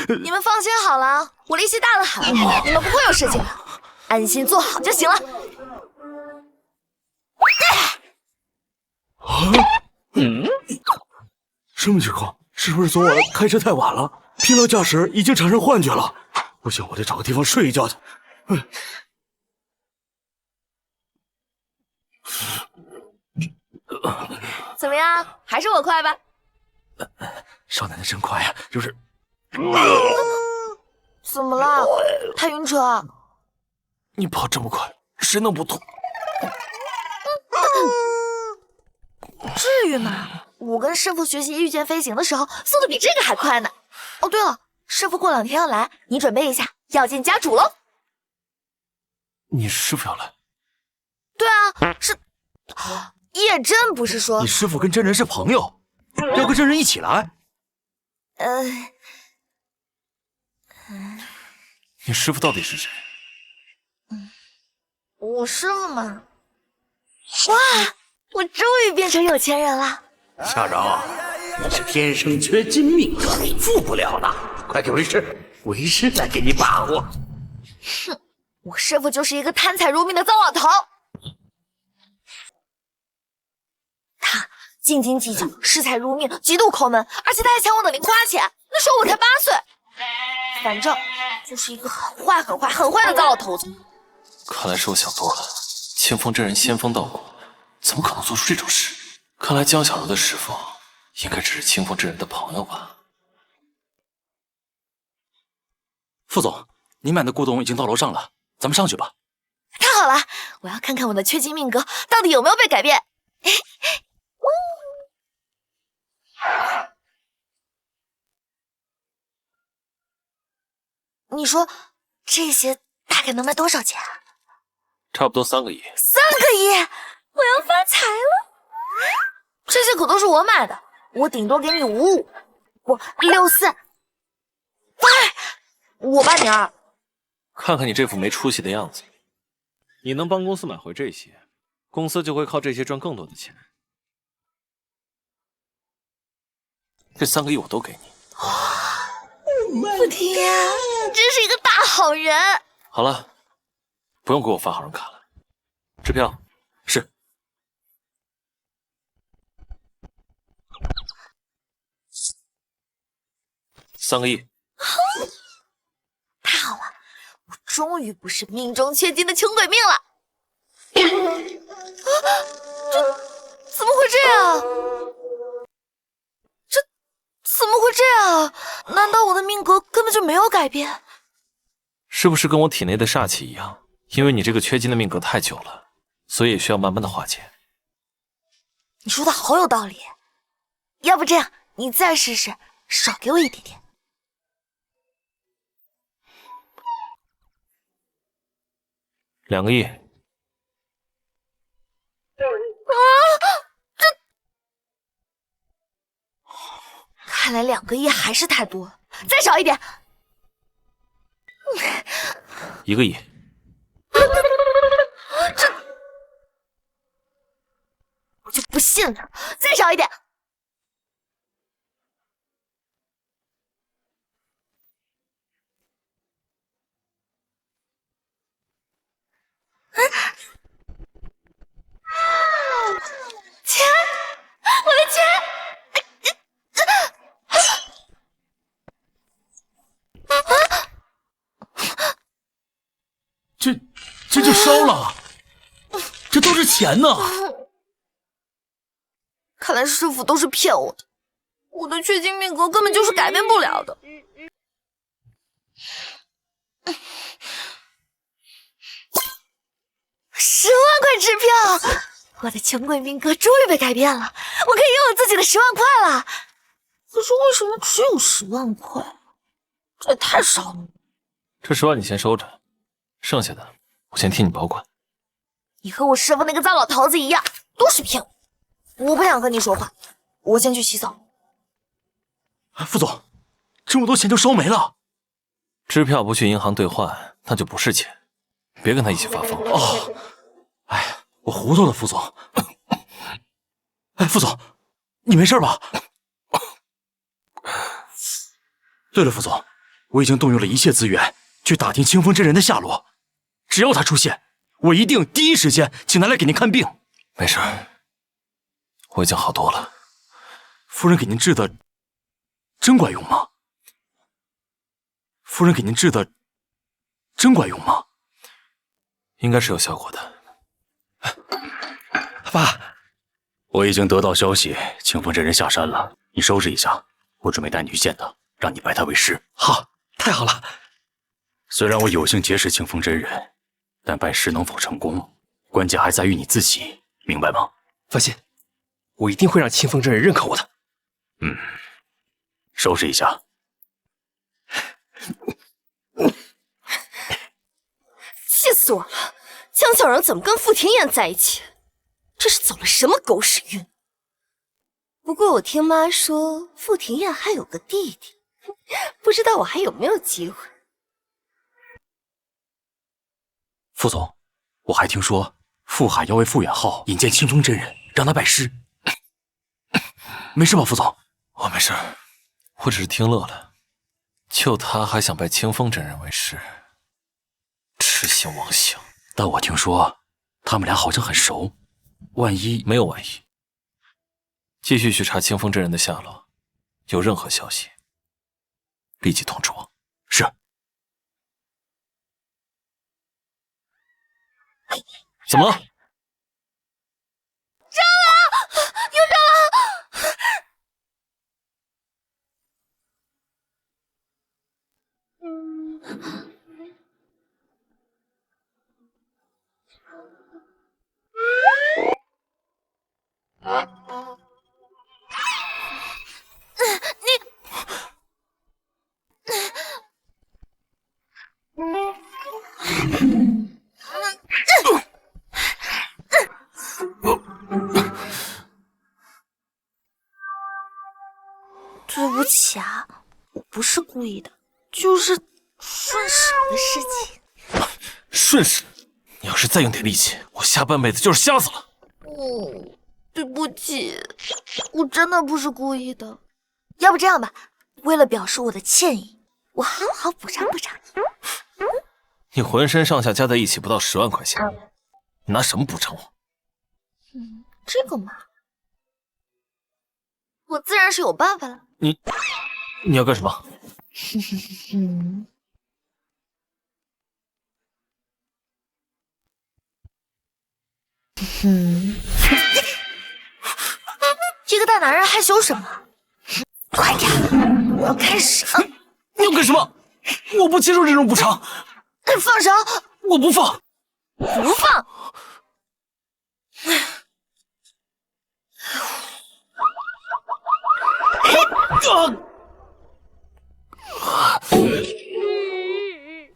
你们放心好了，我力气大得很，你们不会有事情的，安心做好就行了。
什么情况？是不是昨晚开车太晚了，疲劳驾驶已经产生幻觉了？不行，我得找个地方睡一觉去。
怎么样？还是我快吧？
少奶奶真快呀，就是……
怎么了？太晕车啊？
你跑这么快，谁能不吐？
至于吗？我跟师傅学习御剑飞行的时候，速度比这个还快呢。哦，对了，师傅过2天要来，你准备一下，要见家主喽。
你师傅要来？
对啊，是叶真不是说
你师傅跟真人是朋友，要跟真人一起来？
你师傅到底是谁？
我师傅嘛。哇，我终于变成有钱人了。
夏柔，你是天生缺金命格，富不了的，快给为师来给你把握。
哼，我师傅就是一个贪财如命的糟老头。他斤斤计较，视财如命，极度抠门，而且他还抢我的零花钱。那时候我才8岁，反正就是一个很坏、很坏、很坏的糟老头子。
看来是我想多了。清风真人仙风道骨，怎么可能做出这种事？看来江小楼的师傅应该只是清风真人的朋友吧。
副总，你买的古董已经到楼上了，咱们上去吧。
太好了，我要看看我的缺金命格到底有没有被改变。你说这些大概能卖多少钱啊？
差不多3个亿。
3个亿，我要发财了！这些可都是我买的，我顶多给你55，不64，8，我8你2。
看看你这副没出息的样子，你能帮公司买回这些，公司就会靠这些赚更多的钱。这3个亿我都给你。
傅庭言，你真是一个大好人。
好了，不用给我发好人卡了，支票
是。
3个亿。
太好了，我终于不是命中缺金的穷鬼命了。这怎么会这样？怎么会这样？难道我的命格根本就没有改变？
是不是跟我体内的煞气一样？因为你这个缺金的命格太久了，所以也需要慢慢的化解。
你说的好有道理。要不这样，你再试试，少给我一点点。
2个亿。
看来2个亿还是太多，再少一点。
1个亿。
我就不信了，再少一点。钱，我的钱！
这就烧了，这都是钱呢。
看来师傅都是骗我的，我的缺金命格根本就是改变不了的。10万块支票，我的穷鬼命格终于被改变了，我可以拥有自己的10万块了。可是为什么只有10万块？这也太少了。
这10万你先收着，剩下的我先替你保管。
你和我师傅那个糟老头子一样，都是骗我。我不想和你说话，我先去洗澡。
副总，这么多钱就烧没了。
支票不去银行兑换，那就不是钱。别跟他一起发疯。
哦，哎，我糊涂了，副总。哎，副总，你没事吧？对了，副总，我已经动用了一切资源去打听清风真人的下落，只要他出现，我一定第一时间请他来给您看病。
没事，我已经好多了。
夫人给您治的真管用吗？夫人给您治的真管用吗？
应该是有效果的。
爸，我已经得到消息，清风真人下山了，你收拾一下，我准备带你去见他，让你拜他为师。
好，太好了。
虽然我有幸结识清风真人，但拜师能否成功，关键还在于你自己，明白吗？
放心，我一定会让清风真人认可我的。
收拾一下。
气死我了！江小荣怎么跟傅庭言在一起？这是走了什么狗屎运？不过我听妈说，傅庭言还有个弟弟，不知道我还有没有机会。
副总，我还听说傅海要为傅远浩引荐清风真人，让他拜师。没事吧，副总？
我没事，我只是听乐了。就他还想拜清风真人为师，痴心妄想。
但我听说他们俩好像很熟，万一
没有万一。继续去查清风真人的下落，有任何消息，立即通知我。
是。
怎么了？
对不起啊，我不是故意的，就是顺手的事情。
顺势！你要是再用点力气，我下半辈子就是瞎子了。
对不起，我真的不是故意的。要不这样吧，为了表示我的歉意，我好好补偿补偿你。
你浑身上下加在一起不到10万块钱，你拿什么补偿我？
这个嘛，我自然是有办法了。
你要干什么？
一个大男人害羞什么？快点，我要开始了。
你要干什么？我不接受这种补偿。
放手！
我不放。
不放！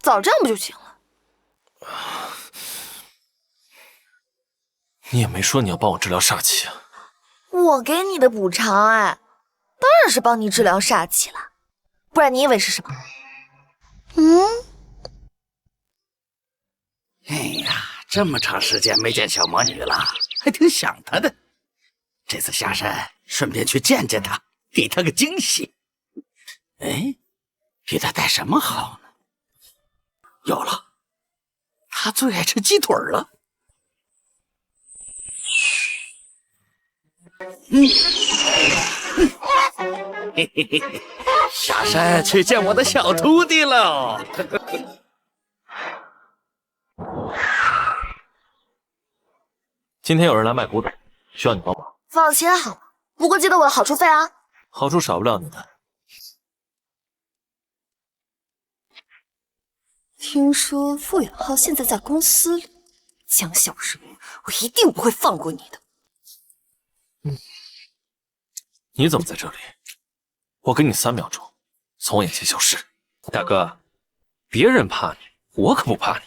早这样不就行了？
你也没说你要帮我治疗煞气啊。
我给你的补偿，哎，当然是帮你治疗煞气了，不然你以为是什么？
哎呀，这么长时间没见小魔女了，还挺想她的。这次下山，顺便去见见她，给她个惊喜。哎，给她带什么好呢？有了，她最爱吃鸡腿了。嘿嘿嘿，下山去见我的小徒弟喽。
今天有人来卖古董，需要你帮忙。
放心好了，不过记得我的好处费啊。
好处少不了你的。
听说傅远浩现在在公司里，江小柔，我一定不会放过你的。
你怎么在这里？我给你3秒钟，从我眼前消失。
大哥，别人怕你，我可不怕你。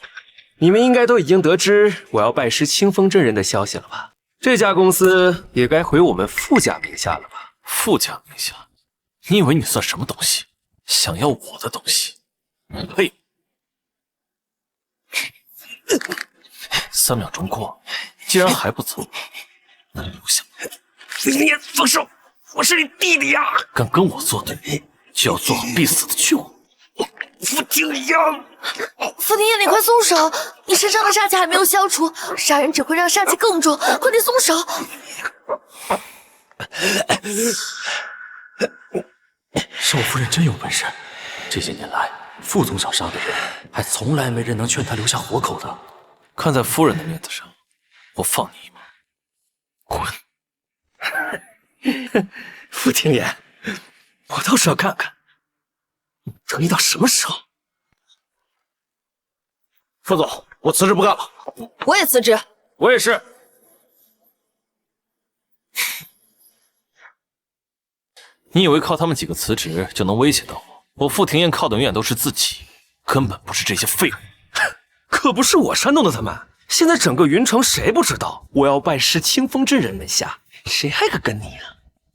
你们应该都已经得知我要拜师清风真人的消息了吧？这家公司也该回我们傅家名下了吧？
傅家名下？你以为你算什么东西？想要我的东西？呸！3秒钟过，既然还不走，那留下。
你放手！我是你弟弟呀！
敢跟我作对，就要做好必死的觉悟。
傅景阳，
傅庭叶，你快松手！你身上的煞气还没有消除，杀人只会让煞气更重，快点松手！
少夫人真有本事，这些年来，傅总想杀的人，还从来没人能劝他留下活口的。
看在夫人的面子上，我放你一马。滚！
傅庭言，我倒是要看看你得意到什么时候。
傅总，我辞职不干了。
我也辞职。
我也是。
你以为靠他们几个辞职就能威胁到我？我傅庭燕靠的永远都是自己，根本不是这些废物。
可不是我煽动的他们，现在整个云城谁不知道我要拜师清风真人门下，谁还敢跟你啊？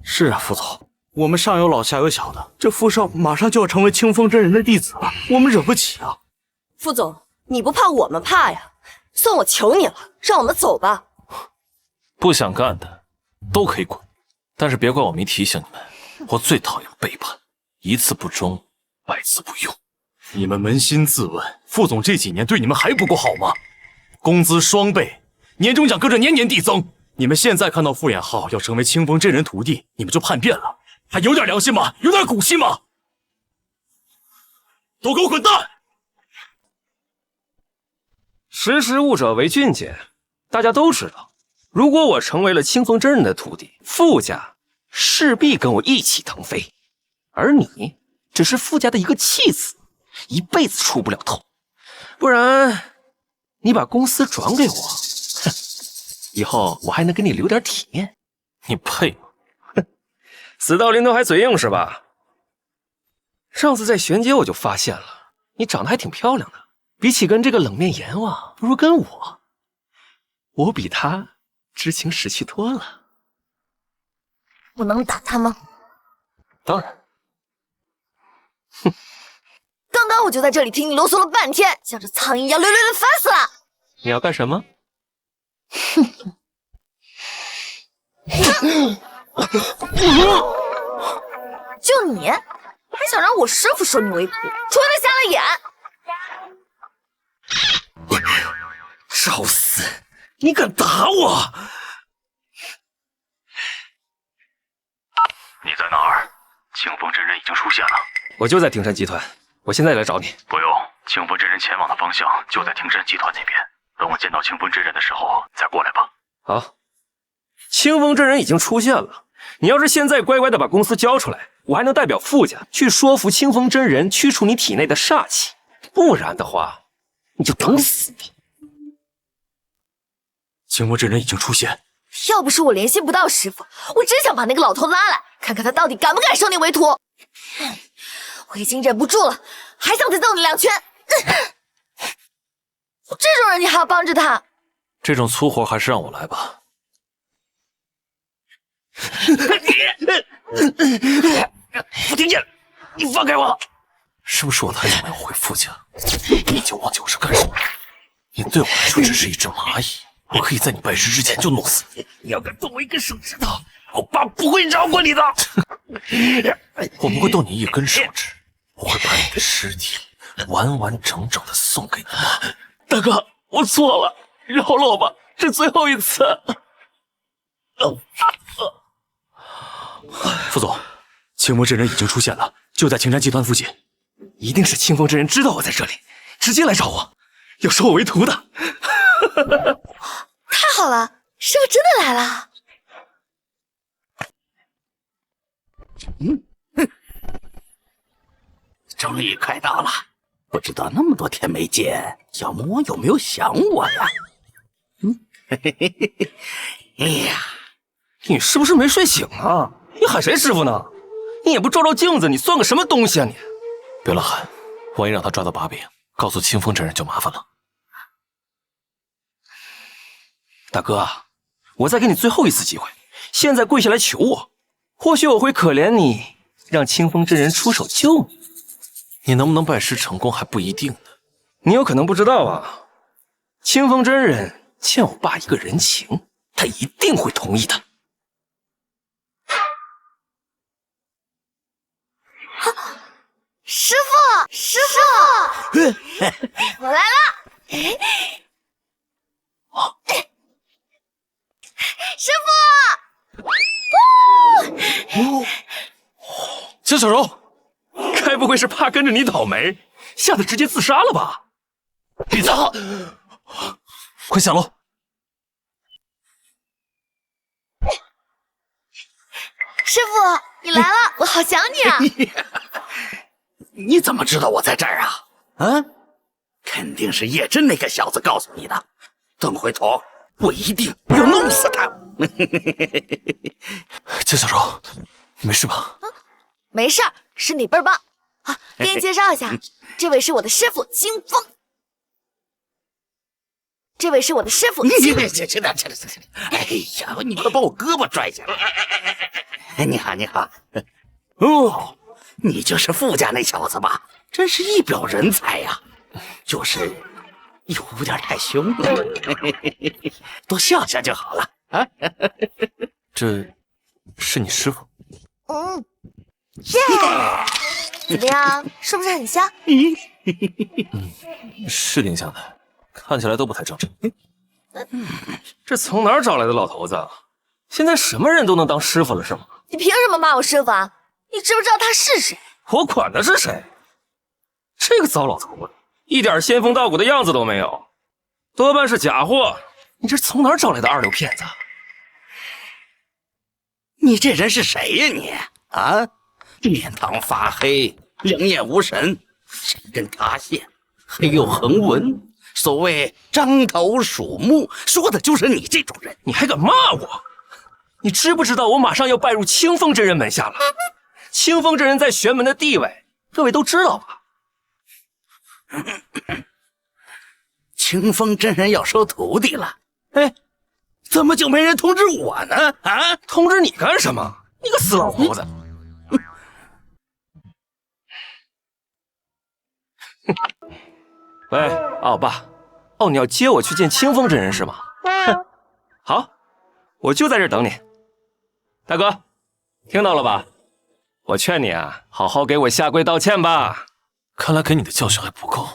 是啊，傅总，我们上有老下有小的，这傅少马上就要成为清风真人的弟子了，我们惹不起啊。
傅总，你不怕我们怕呀？算我求你了，让我们走吧。
不想干的都可以滚，但是别怪我没提醒你们，我最讨厌背叛，一次不忠，百次不用。
你们扪心自问，傅总这几年对你们还不够好吗？工资双倍，年终奖跟着年年递增，你们现在看到傅衍浩要成为清风真人徒弟，你们就叛变了，还有点良心吗？有点骨气吗？都给我滚蛋！
识时务者为俊杰，大家都知道，如果我成为了清风真人的徒弟，傅家势必跟我一起腾飞，而你只是傅家的一个弃子，一辈子出不了头。不然，你把公司转给我，哼，以后我还能给你留点体面。
你配吗？
死到临头还嘴硬是吧？上次在玄阶我就发现了，你长得还挺漂亮的，比起跟这个冷面阎王，不如跟我比他知情识趣多了。
我能打他吗？
当然。
哼，刚刚我就在这里听你啰嗦了半天，像只苍蝇一样溜溜的烦死了。
你要干什么？
就你还想让我师傅收你为徒，除非他瞎了眼。
找死！你敢打我？
你在哪儿？清风真人已经出现了。
我就在庭山集团，我现在来找你。
不用，清风真人前往的方向就在庭山集团那边。等我见到清风真人的时候再过来吧。
好，清风真人已经出现了。你要是现在乖乖的把公司交出来，我还能代表傅家去说服清风真人驱除你体内的煞气。不然的话，你就等死吧。
清风真人已经出现。
要不是我联系不到师傅，我真想把那个老头拉来，看看他到底敢不敢收你为徒。我已经忍不住了，还想再揍你2拳。这种人你还要帮着他？
这种粗活还是让我来吧。
不听见，你放开我！
是不是我太想要回傅家？你就忘记我是干什么？你对我来说只是一只蚂蚁，我可以在你拜师之前就弄死你。
你要敢动我一根手指头，我爸不会饶过你的。
我不会动你一根手指，我会把你的尸体完完整整的送给你妈。
大哥，我错了，饶了我吧，是最后一次。
副总，清风真人已经出现了，就在庭山集团附近。
一定是清风真人知道我在这里，直接来找我，要收我为徒的。
太好了，师傅真的来了。
终于快到了，不知道那么多天没见，小魔有没有想我呀？哎呀，
你是不是没睡醒啊？你喊谁师傅呢？你也不照照镜子，你算个什么东西啊你？
别乱喊，万一让他抓到把柄，告诉清风真人就麻烦了。
大哥，我再给你最后一次机会，现在跪下来求我，或许我会可怜你，让清风真人出手救你。
你能不能拜师成功还不一定呢。
你有可能不知道啊，清风真人欠我爸一个人情，他一定会同意的。
师傅，师傅，我来了。师傅，
小小柔，该不会是怕跟着你倒霉，吓得直接自杀了吧？
别走，
快下楼。
师傅，你来了，我好想你啊！
你怎么知道我在这儿啊？啊，肯定是叶真那个小子告诉你的。等回头，我一定要弄死他。
江小柔，你没事吧？
没事儿，是你倍儿棒啊！给你介绍一下，这位是我的师傅清风，这位是我的师傅。
去！哎呀，你快把我胳膊拽下来！你好，你好。哦，你就是傅家那小子吧？真是一表人才呀，就是有点太凶了，多笑笑就好了啊。
这是你师傅？
耶！怎么样，是不是很像？
是挺像的，看起来都不太正常。
这从哪儿找来的老头子啊？现在什么人都能当师傅了是吗？
你凭什么骂我师傅啊？你知不知道他是谁？
我管他是谁，这个糟老头子一点仙风道骨的样子都没有，多半是假货。你这从哪儿找来的二流骗子？
你这人是谁呀你？啊，面庞发黑，两眼无神，神根塌陷，黑有横纹。所谓獐头鼠目，说的就是你这种人。
你还敢骂我？你知不知道我马上要拜入清风真人门下了？清风真人在玄门的地位，各位都知道吧？
清风真人要收徒弟了，
哎，
怎么就没人通知我呢？啊，
通知你干什么？你个死老头子！喂，奥爸，哦，你要接我去见清风真人是吗？哼，好，我就在这儿等你。大哥，听到了吧？我劝你啊，好好给我下跪道歉吧。
看来给你的教训还不够。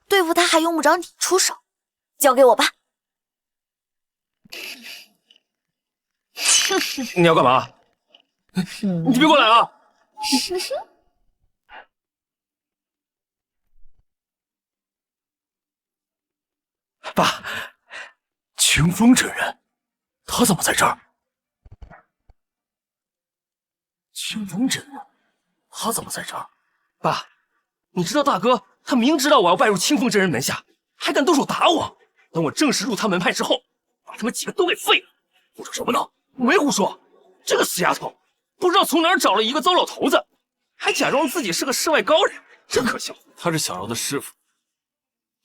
对付他还用不着你出手，交给我吧。
你要干嘛？你别过来啊！
爸，清风真人，他怎么在这儿？清风真人，他怎么在这儿？
爸，你知道大哥他明知道我要拜入清风真人门下，还敢动手打我。等我正式入他门派之后，把他们几个都给废了。胡说什么呢？我没胡说。这个死丫头，不知道从哪儿找了一个糟老头子，还假装自己是个世外高人，真可笑。
他是小柔的师傅，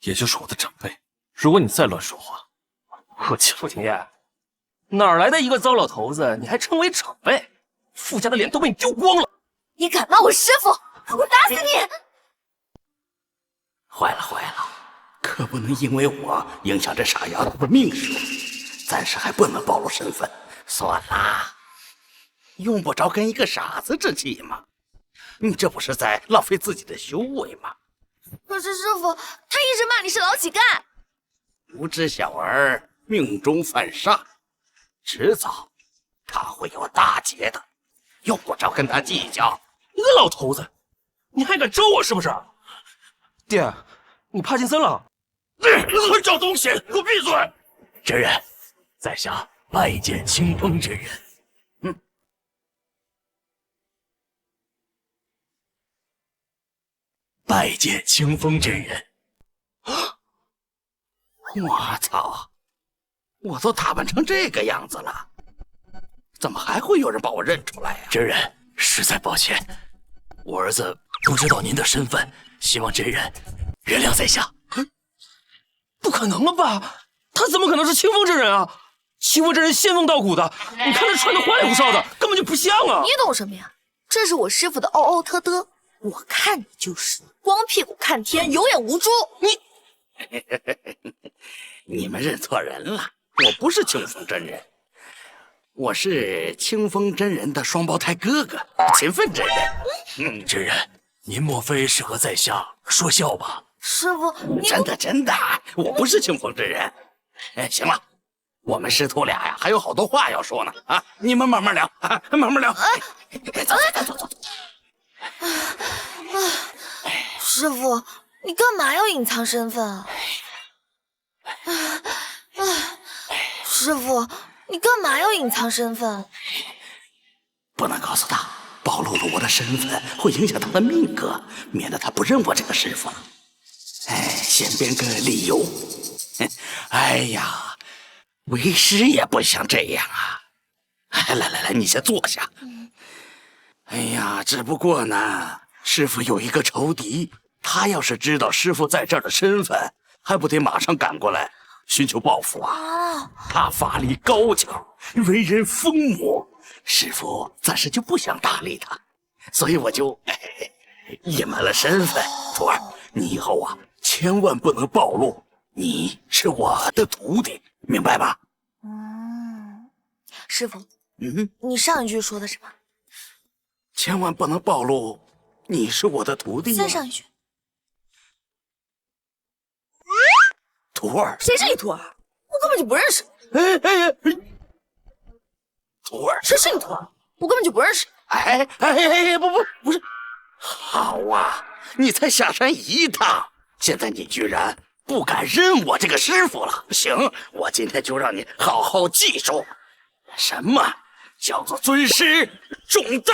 也就是我的长辈。如果你再乱说话，我客气了。
傅廷烨，哪儿来的一个糟老头子，你还称为长辈？傅家的脸都被你丢光了。
你敢骂我师傅，我打死你！
坏了坏了，可不能因为我影响这傻丫头的命数，暂时还不能暴露身份。算啦，用不着跟一个傻子置气嘛。你这不是在浪费自己的修为吗？
可是师傅，他一直骂你是老乞丐。
无知小儿命中犯煞，迟早他会有大劫的，用不着跟他计较。
你个老头子，你还敢咒我是不是？爹，你帕金森了？
混账东西，给我闭嘴！
真人，在下拜见清风真人。拜见清风真人。
我操！我都打扮成这个样子了，怎么还会有人把我认出来呀？
真人，实在抱歉，我儿子不知道您的身份，希望真人原谅在下。
不可能了吧？他怎么可能是清风真人啊？清风真人仙风道骨的，你看他穿的花里胡哨的，根本就不像啊！
你懂什么呀？这是我师傅的嗷嗷特的，我看你就是光屁股看天，有眼无珠。
你们认错人了，我不是清风真人，我是清风真人的双胞胎哥哥秦奋真人。
真人，您莫非是和在下说笑吧？
师傅，你
真的，我不是清风真人。哎，行了，我们师徒俩呀，还有好多话要说呢啊！你们慢慢聊啊，慢慢聊。走。
师傅，你干嘛要隐藏身份啊？师傅，你干嘛要隐藏身份？
不能告诉他，暴露了我的身份会影响他的命格，免得他不认我这个师傅。哎，先编个理由。哎呀，为师也不想这样啊！哎，来，你先坐下。哎呀，只不过呢，师傅有一个仇敌，他要是知道师傅在这儿的身份，还不得马上赶过来寻求报复啊！他法力高强，为人疯魔，师傅暂时就不想搭理他，所以我就隐瞒了身份。徒儿，你以后啊，千万不能暴露你是我的徒弟，明白吧？
师傅，你上一句说的什么？
千万不能暴露你是我的徒弟。
再上一句。
徒儿。
谁是你徒儿？我根本就不认识。
徒儿，
谁是你徒儿？我根本就不认识。
不是。好啊，你才下山一趟，现在你居然不敢认我这个师傅了。行，我今天就让你好好记住，什么叫做尊师重道。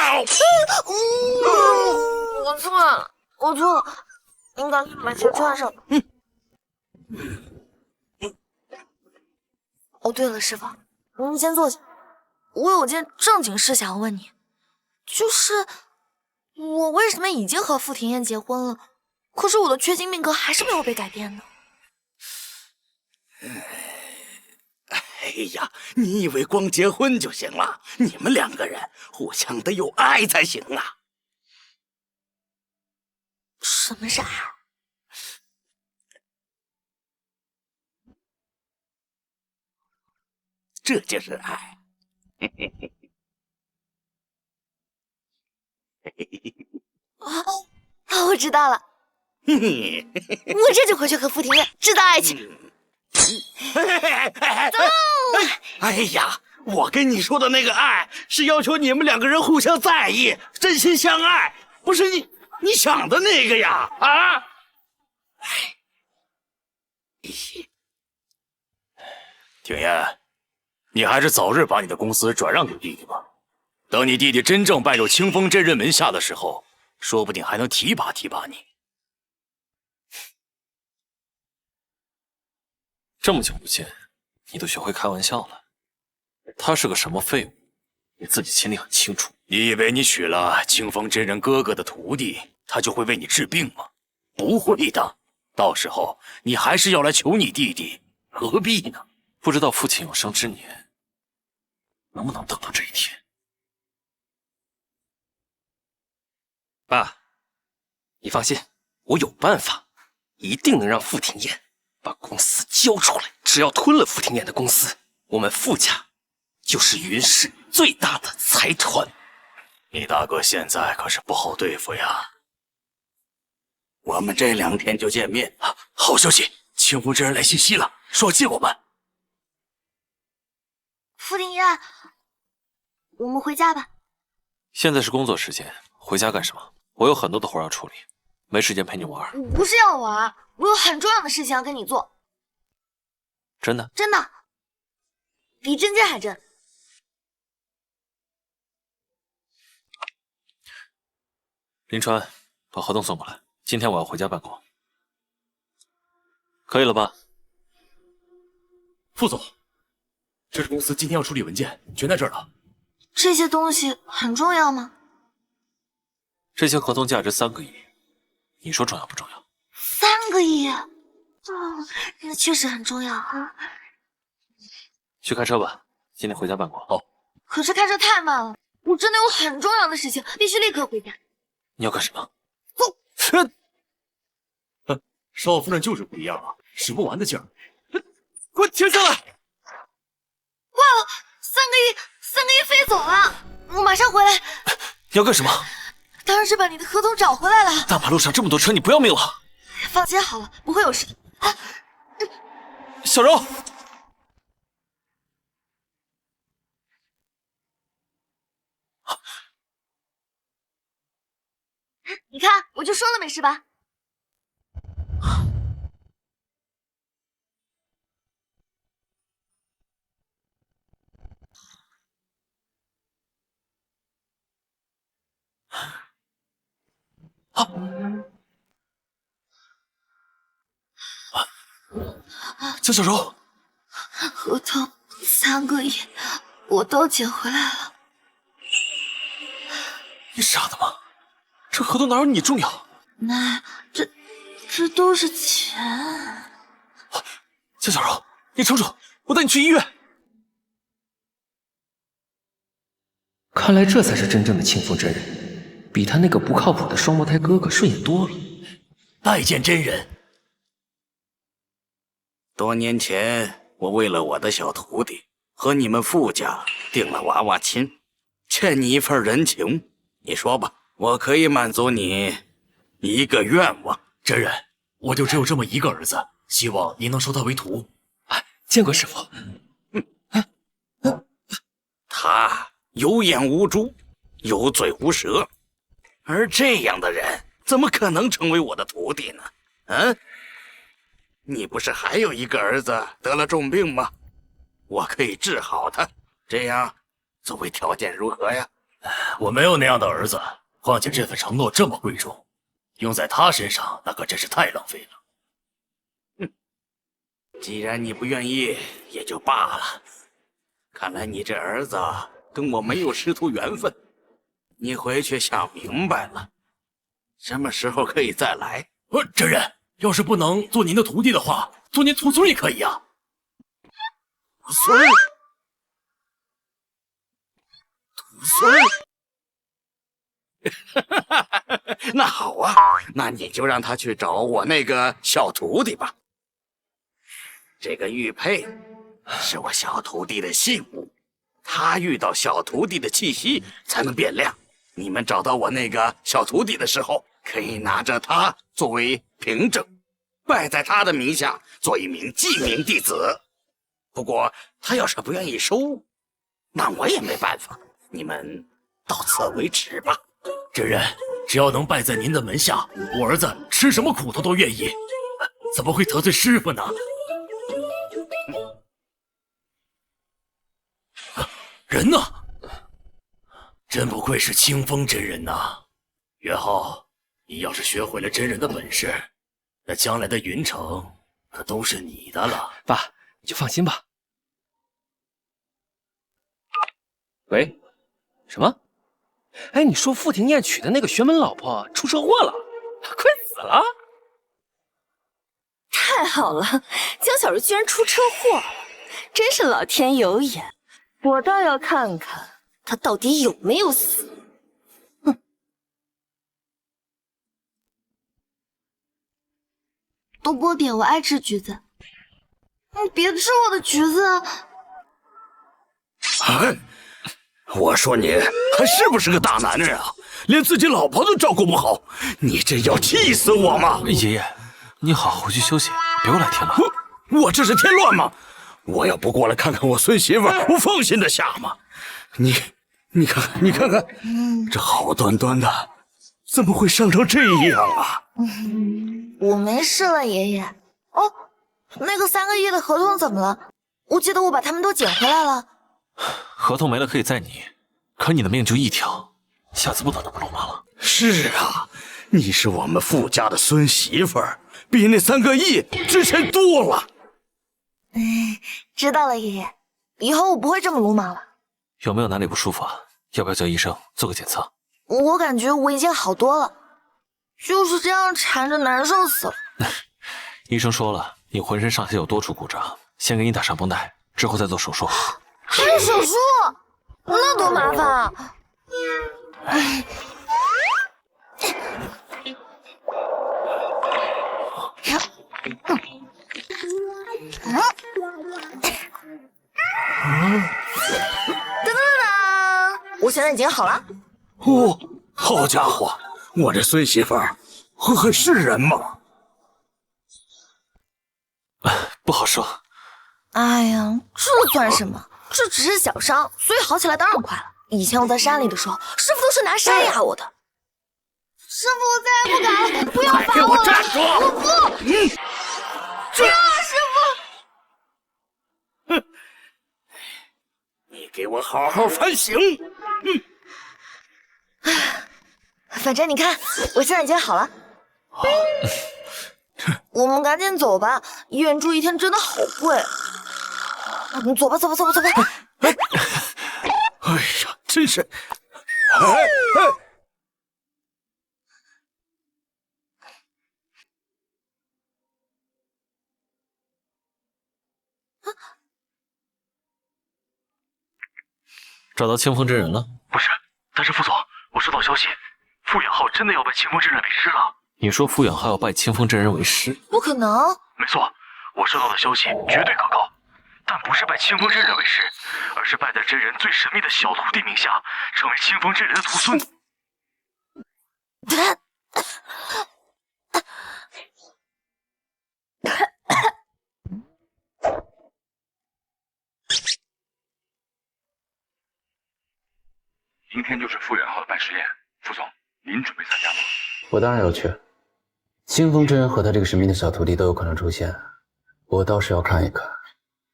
我错了，我错了，你赶紧把鞋穿上。哦，对了，师傅，您先坐下，我有件正经事想要问你，就是我为什么已经和傅庭燕结婚了，可是我的缺金命格还是没有被改变呢？
哎呀，你以为光结婚就行了？你们两个人互相得有爱才行啊！
什么是爱？
这就是爱。
我知道了，我这就回去和傅庭燕制造爱情。
走！哎呀，我跟你说的那个爱，是要求你们两个人互相在意、真心相爱，不是你想的那个呀！啊！
庭燕，你还是早日把你的公司转让给弟弟吧。等你弟弟真正拜入清风真人门下的时候，说不定还能提拔提拔你。
这么久不见，你都学会开玩笑了。他是个什么废物，你自己心里很清楚。
你以为你娶了清风真人哥哥的徒弟，他就会为你治病吗？不会的，到时候你还是要来求你弟弟，何必呢？
不知道父亲有生之年能不能等到这一天。爸，你放心，我有办法，一定能让傅庭燕把公司交出来。只要吞了傅庭燕的公司，我们傅家就是云氏最大的财团。
你大哥现在可是不好对付呀。
我们这2天就见面。
好消息，清风真人来信息了，说要接我们。
傅庭燕，我们回家吧。
现在是工作时间，回家干什么？我有很多的活要处理，没时间陪你玩。
不是要玩，我有很重要的事情要跟你做。
真的？
真的，比针尖还真。
林川，把合同送过来，今天我要回家办公。可以了吧？
副总，这是公司今天要处理文件，全在这儿了。
这些东西很重要吗？
这些合同价值3个亿，你说重要不重要
？3个亿，那确实很重要啊。
去开车吧，今天回家办公。
好。
可是开车太慢了，我真的有很重要的事情，必须立刻回家。
你要干什么？
走。
少夫人就是不一样啊，使不完的劲儿。给我停下来！
坏了，3个亿飞走了，我马上回来。
你要干什么？
当然是把你的合同找回来了。
大马路上这么多车，你不要命了？
放心好了，不会有事。
小柔，
你看，我就说了没事吧。
江小柔，
合同3个亿，我都捡回来了。
你傻的吗？这合同哪有你重要？
那这都是钱。
江小柔，你撑住，我带你去医院。看来这才是真正的清风真人，比他那个不靠谱的双胞胎哥哥顺眼多了。
拜见真人。多年前，我为了我的小徒弟和你们傅家定了娃娃亲，欠你一份人情。你说吧，我可以满足你一个愿望。
真人，我就只有这么一个儿子，
希望您能收他为徒。
见过师傅。
他有眼无珠，有嘴无舌，而这样的人怎么可能成为我的徒弟呢？你不是还有一个儿子得了重病吗？我可以治好他，这样作为条件如何呀？
我没有那样的儿子，况且这份承诺这么贵重，用在他身上那可真是太浪费了。
既然你不愿意，也就罢了。看来你这儿子跟我没有师徒缘分，你回去想明白了，什么时候可以再来？
真人，要是不能做您的徒弟的话，做您徒孙也可以啊。
徒孙？徒孙？那好啊，那你就让他去找我那个小徒弟吧。这个玉佩是我小徒弟的信物，他遇到小徒弟的气息才能变亮。你们找到我那个小徒弟的时候，可以拿着它作为凭证，拜在他的名下，做一名记名弟子。不过他要是不愿意收，那我也没办法。你们到此为止吧。
真人，只要能拜在您的门下，我儿子吃什么苦头都愿意。怎么会得罪师傅呢？人呢？真不愧是清风真人呐！元昊，你要是学会了真人的本事，那将来的云城可都是你的了。
爸，你就放心吧。喂，什么？哎，你说傅庭燕娶的那个玄门老婆出车祸了，快死了！
太好了，江小茹居然出车祸，真是老天有眼。我倒要看看她到底有没有死。哼！
多剥点，我爱吃橘子。你别吃我的橘子！
我说你还是不是个大男人啊？连自己老婆都照顾不好，你这要气死我吗？
爷爷，你好好回去休息，别过来添乱。
我这是添乱吗？我要不过来看看我孙媳妇，我放心得下吗？你看看，这好端端的，怎么会伤成这样啊？
我没事了，爷爷。哦，那个3个亿的合同怎么了？我记得我把他们都捡回来了。
合同没了可以载你，可你的命就一条，下次不能那么鲁莽了。
是啊，你是我们傅家的孙媳妇儿，比那3个亿值钱多了。
知道了，爷爷，以后我不会这么鲁莽了。
有没有哪里不舒服啊？要不要叫医生做个检测？
我感觉我已经好多了，就是这样缠着难受死了。
医生说了，你浑身上下有多处骨折，先给你打上绷带，之后再做手术。
还有手术，那多麻烦啊！噔噔噔！我现在已经好了。
哦，好家伙，我这孙媳妇儿很是人吗？
不好说。
哎呀，这算什么？这只是小伤，所以好起来当然快了。以前我在山里的时候，师傅都是拿山压我的。师傅，我再也不敢了，不要罚
给我
了！
站住！
我不！
这
师
哼！你给我好好反省！
傅，反正你看，我现在已经好了。我们赶紧走吧，医院住1天真的好贵。走吧，走吧，走吧，走吧。
哎呀，真是！
找到清风真人了？
不是，但是副总，我收到消息，傅远浩真的要拜清风真人为师了。
你说傅远浩要拜清风真人为师？
不可能！
没错，我收到的消息绝对可靠，但不是拜清风真人为师，而是拜在真人最神秘的小徒弟名下，成为清风真人的徒孙。明天就是傅远浩的拜师宴，傅总，您准备参加吗？
我当然要去。清风真人和他这个神秘的小徒弟都有可能出现，我倒是要看一看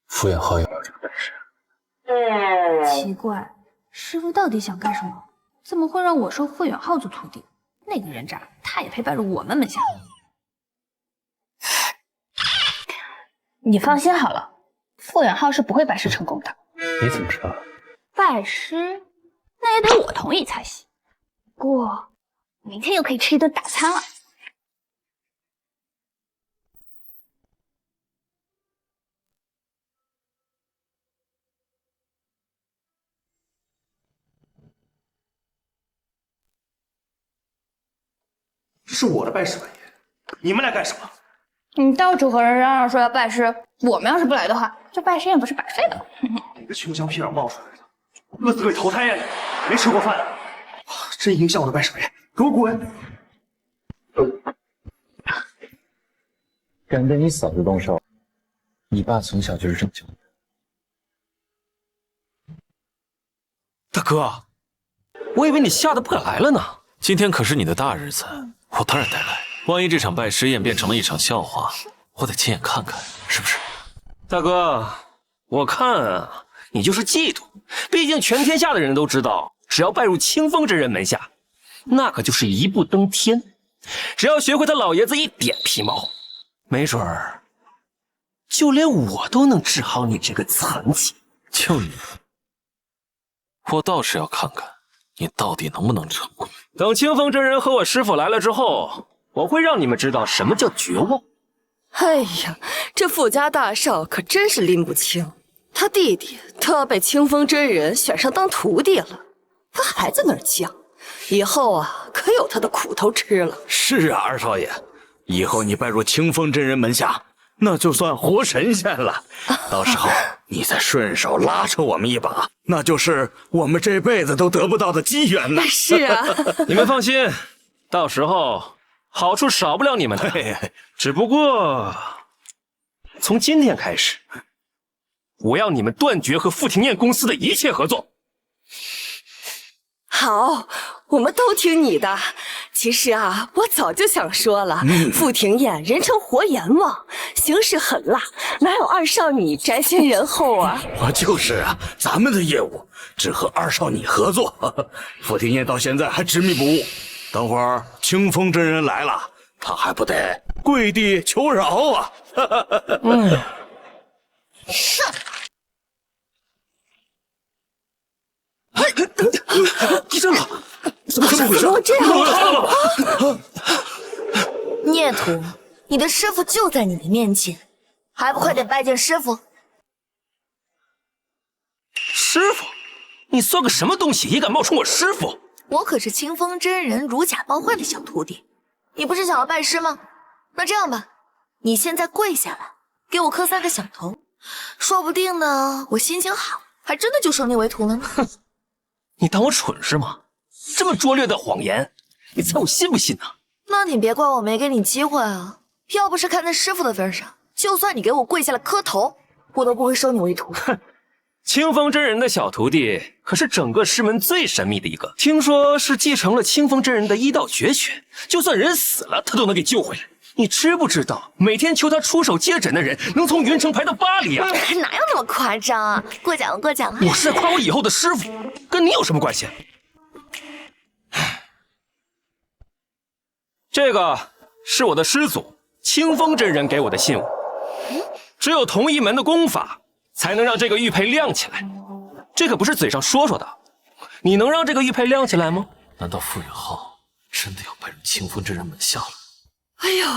傅远浩有没有这个本事。
奇怪，师傅到底想干什么？怎么会让我收傅远浩做徒弟？那个人渣，他也配拜入我们门下？你放心好了，傅远浩是不会拜师成功的。
你怎么知道？
拜师，那也得我同意才行。不过，明天又可以吃一顿大餐了。
这是我的拜师晚宴，你们来干什么？
你到处和人嚷嚷说要拜师，我们要是不来的话，这拜师宴不是白费的。
哪个穷乡僻壤冒出来的，饿死鬼投胎呀！没吃过饭啊！真影响我的拜师晚宴，给我滚！
敢对你嫂子动手，你爸从小就是这么教的。
大哥，我以为你吓得不敢来了呢。
今天可是你的大日子，我当然得来。万一这场拜师宴变成了一场笑话，我得亲眼看看，是不是？
大哥，我看啊，你就是嫉妒。毕竟全天下的人都知道，只要拜入清风真人门下，那可就是一步登天。只要学会他老爷子一点皮毛，没准儿就连我都能治好你这个残疾。
就你，我倒是要看看你到底能不能成功。
等清风真人和我师傅来了之后，我会让你们知道什么叫绝望。
哎呀，这傅家大少可真是拎不清，他弟弟都要被清风真人选上当徒弟了，他还在那儿犟，以后啊可有他的苦头吃了。
是啊，二少爷，以后你拜入清风真人门下，那就算活神仙了。到时候你再顺手拉扯我们一把，那就是我们这辈子都得不到的机缘呢。
是啊，
你们放心，到时候好处少不了你们的。只不过从今天开始，我要你们断绝和傅庭燕公司的一切合作。
好，我们都听你的。其实啊，我早就想说了，傅庭燕人称活阎王，行事狠辣，哪有二少你宅心仁厚啊？
我就是啊，咱们的业务只和二少你合作。傅庭燕到现在还执迷不悟，等会儿清风真人来了，他还不得跪地求饶啊！
地震了，怎么回事？
怎么这样？
孽徒，你的师傅就在你的面前，还不快点拜见师傅？
师傅，你算个什么东西，也敢冒充我师傅？
我可是清风真人如假包换的小徒弟，你不是想要拜师吗？那这样吧，你现在跪下来，给我磕3个响头，说不定呢，我心情好，还真的就收你为徒了呢。
你当我蠢是吗？这么拙劣的谎言，你猜我信不信呢？
那你别怪我没给你机会啊！要不是看在师傅的份上，就算你给我跪下来磕头，我都不会收你为徒。
清风真人的小徒弟可是整个师门最神秘的一个，听说是继承了清风真人的医道绝学，就算人死了，他都能给救回来。你知不知道，每天求他出手接诊的人，能从云城排到巴黎啊？
哪有那么夸张啊？过奖了，过奖了。
我是在夸我以后的师傅，跟你有什么关系？这个是我的师祖清风真人给我的信物，只有同一门的功法，才能让这个玉佩亮起来。这可不是嘴上说说的，你能让这个玉佩亮起来吗？
难道傅远浩真的要拜入清风真人门下了？
哎呦，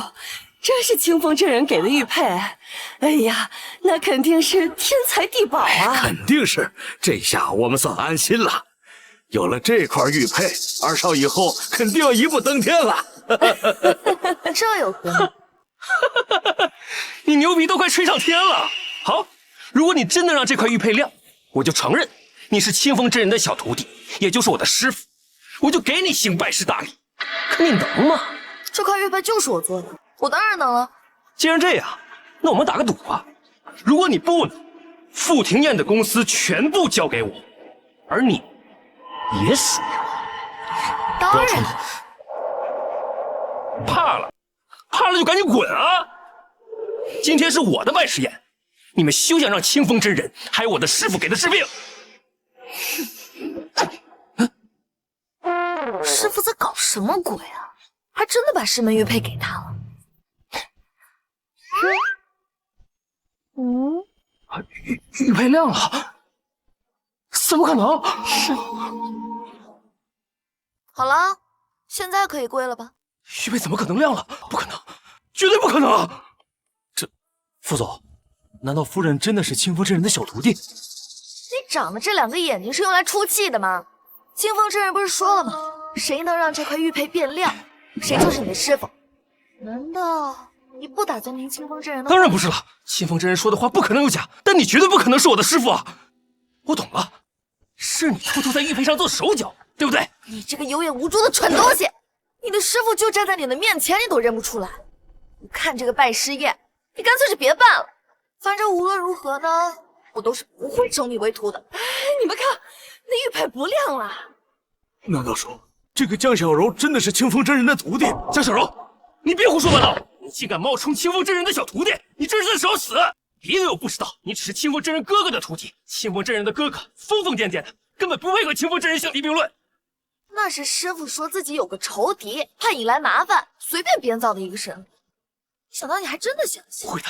这是清风真人给的玉佩，哎呀，那肯定是天才地宝啊！
肯定是，这下我们算安心了。有了这块玉佩，二少以后肯定要一步登天了。
这有何？
你牛逼都快吹上天了。好，如果你真的让这块玉佩亮，我就承认你是清风真人的小徒弟，也就是我的师傅，我就给你行拜师大礼。可你能吗？
这块玉佩就是我做的，我当然能了。
既然这样，那我们打个赌吧。如果你不能，傅庭燕的公司全部交给我，而你也属于我。
当然，
怕了就赶紧滚啊！今天是我的拜师宴，你们休想让清风真人还有我的师傅给他治病。
师傅在搞什么鬼啊？还真的把师门玉佩给他了。
玉佩亮了，怎么可能？
好了，现在可以跪了吧？
玉佩怎么可能亮了？不可能，绝对不可能！
副总，难道夫人真的是清风真人的小徒弟？
你长的这两个眼睛是用来出气的吗？清风真人不是说了吗？谁能让这块玉佩变亮，谁就是你的师傅。难道你不打算听清风真人的？
当然不是了，清风真人说的话不可能有假，但你绝对不可能是我的师傅啊！我懂了，是你偷偷在玉佩上做手脚，对不对？
你这个有眼无珠的蠢东西！你的师傅就站在你的面前，你都认不出来。我看这个拜师宴，你干脆是别办了。反正无论如何呢，我都是不会收你为徒的。
你们看，那玉佩不亮了。
难道说这个江小柔真的是清风真人的徒弟？
江小柔，你别胡说八道！你竟敢冒充清风真人的小徒弟，你这是在找死！别以为我不知道，你只是清风真人哥哥的徒弟。清风真人的哥哥疯疯癫癫的，根本不配和清风真人相提并论。
那是师傅说自己有个仇敌，怕引来麻烦，随便编造的一个神。没想到你还真的相信。
会的，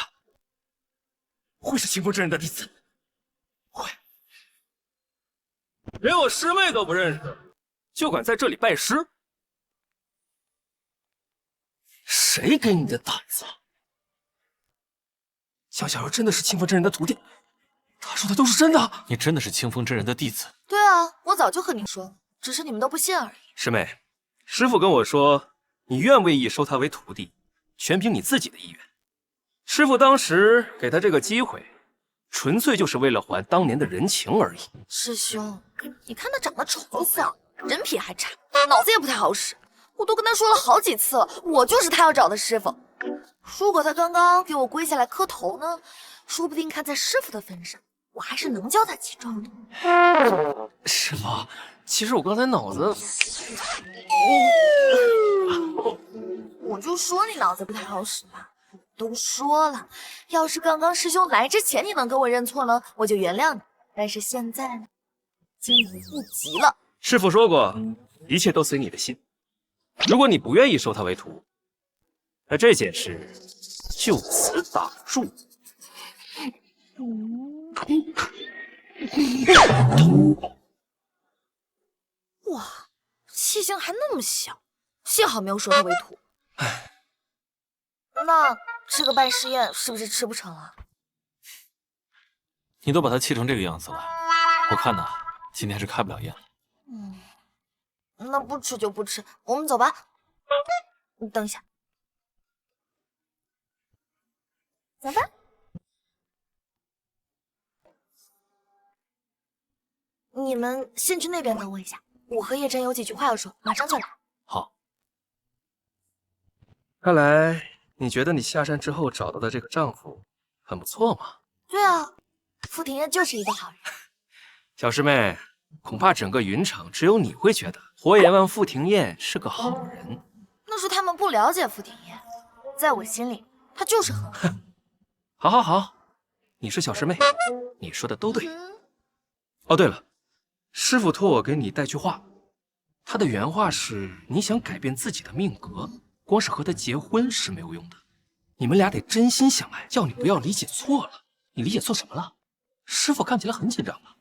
会是清风真人的弟子，会。连我师妹都不认识，就敢在这里拜师？谁给你的胆子？江小柔真的是清风真人的徒弟，他说的都是真的。
你真的是清风真人的弟子？
对啊，我早就和你说，只是你们都不信而已。
师妹，师傅跟我说，你愿不愿意收他为徒弟，全凭你自己的意愿。师傅当时给他这个机会，纯粹就是为了还当年的人情而已。
师兄，你看他长得丑都算了，人品还差，脑子也不太好使。我都跟他说了好几次了，我就是他要找的师傅。如果他刚刚给我跪下来磕头呢，说不定看在师傅的份上，我还是能教他几招的。
师傅，其实我刚才脑子……
我就说你脑子不太好使嘛。都说了，要是刚刚师兄来之前你能跟我认错呢，我就原谅你。但是现在呢，经已不及了。
师傅说过，一切都随你的心。如果你不愿意收他为徒，那这件事就此打住。
哇，气性还那么小，幸好没有收他为徒。那这个拜师宴是不是吃不成了？
你都把他气成这个样子了，我看呐，今天是开不了宴了。
那不吃就不吃，我们走吧。你等一下，走吧。你们先去那边等我一下，我和叶真有几句话要说，马上就来。
好。
看来你觉得你下山之后找到的这个丈夫很不错嘛？
对啊，傅庭叶就是一个好人。
小师妹，恐怕整个云城只有你会觉得火眼万傅庭叶是个好人。
那是他们不了解傅庭叶，在我心里，他就是很好。
好，好，好，你是小师妹，你说的都对。哦，对了，师傅托我给你带句话，他的原话是：你想改变自己的命格，光是和他结婚是没有用的，你们俩得真心相爱，叫你不要理解错了。你理解错什么了？师傅看起来很紧张啊。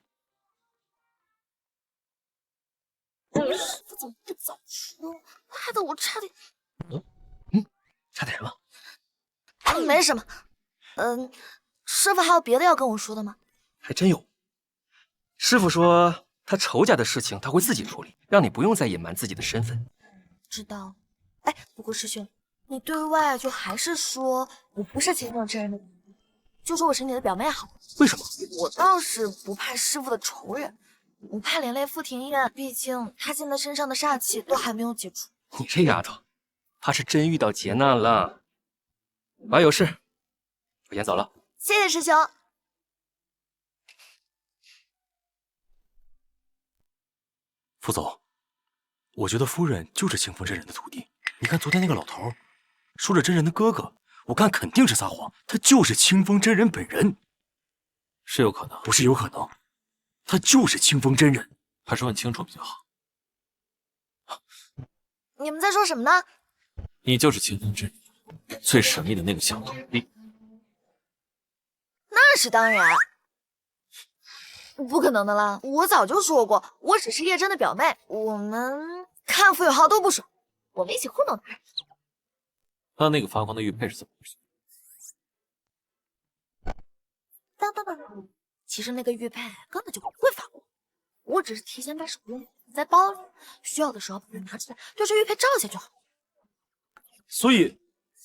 师傅怎么不早说？害得我差点……
差点什么？
没什么。师傅还有别的要跟我说的吗？
还真有。师傅说他仇家的事情他会自己处理，让你不用再隐瞒自己的身份。
知道。哎，不过师兄，你对外就还是说我不是清风真人的，就说我是你的表妹好了。
为什么？
我倒是不怕师傅的仇人，我怕连累傅庭叶，毕竟他现在身上的煞气都还没有解除。
你这丫头，怕是真遇到劫难了。我还有事，我先走了。
谢谢师兄。
副总，我觉得夫人就是清风真人的徒弟。你看昨天那个老头说着真人的哥哥，我看肯定是撒谎，他就是清风真人本人。
是有可能，
不是有可能，他就是清风真人，
还是问清楚比较好。
你们在说什么呢？
你就是清风真人最神秘的那个小徒弟。
那是当然，不可能的啦！我早就说过，我只是叶真的表妹，我们看傅有浩都不爽，我们一起糊弄他。
那个发光的玉佩是怎么回事？
当，其实那个玉佩根本就不会发光，我只是提前把手用在包里，需要的时候把它拿出来，对着玉佩照一下就好。
所以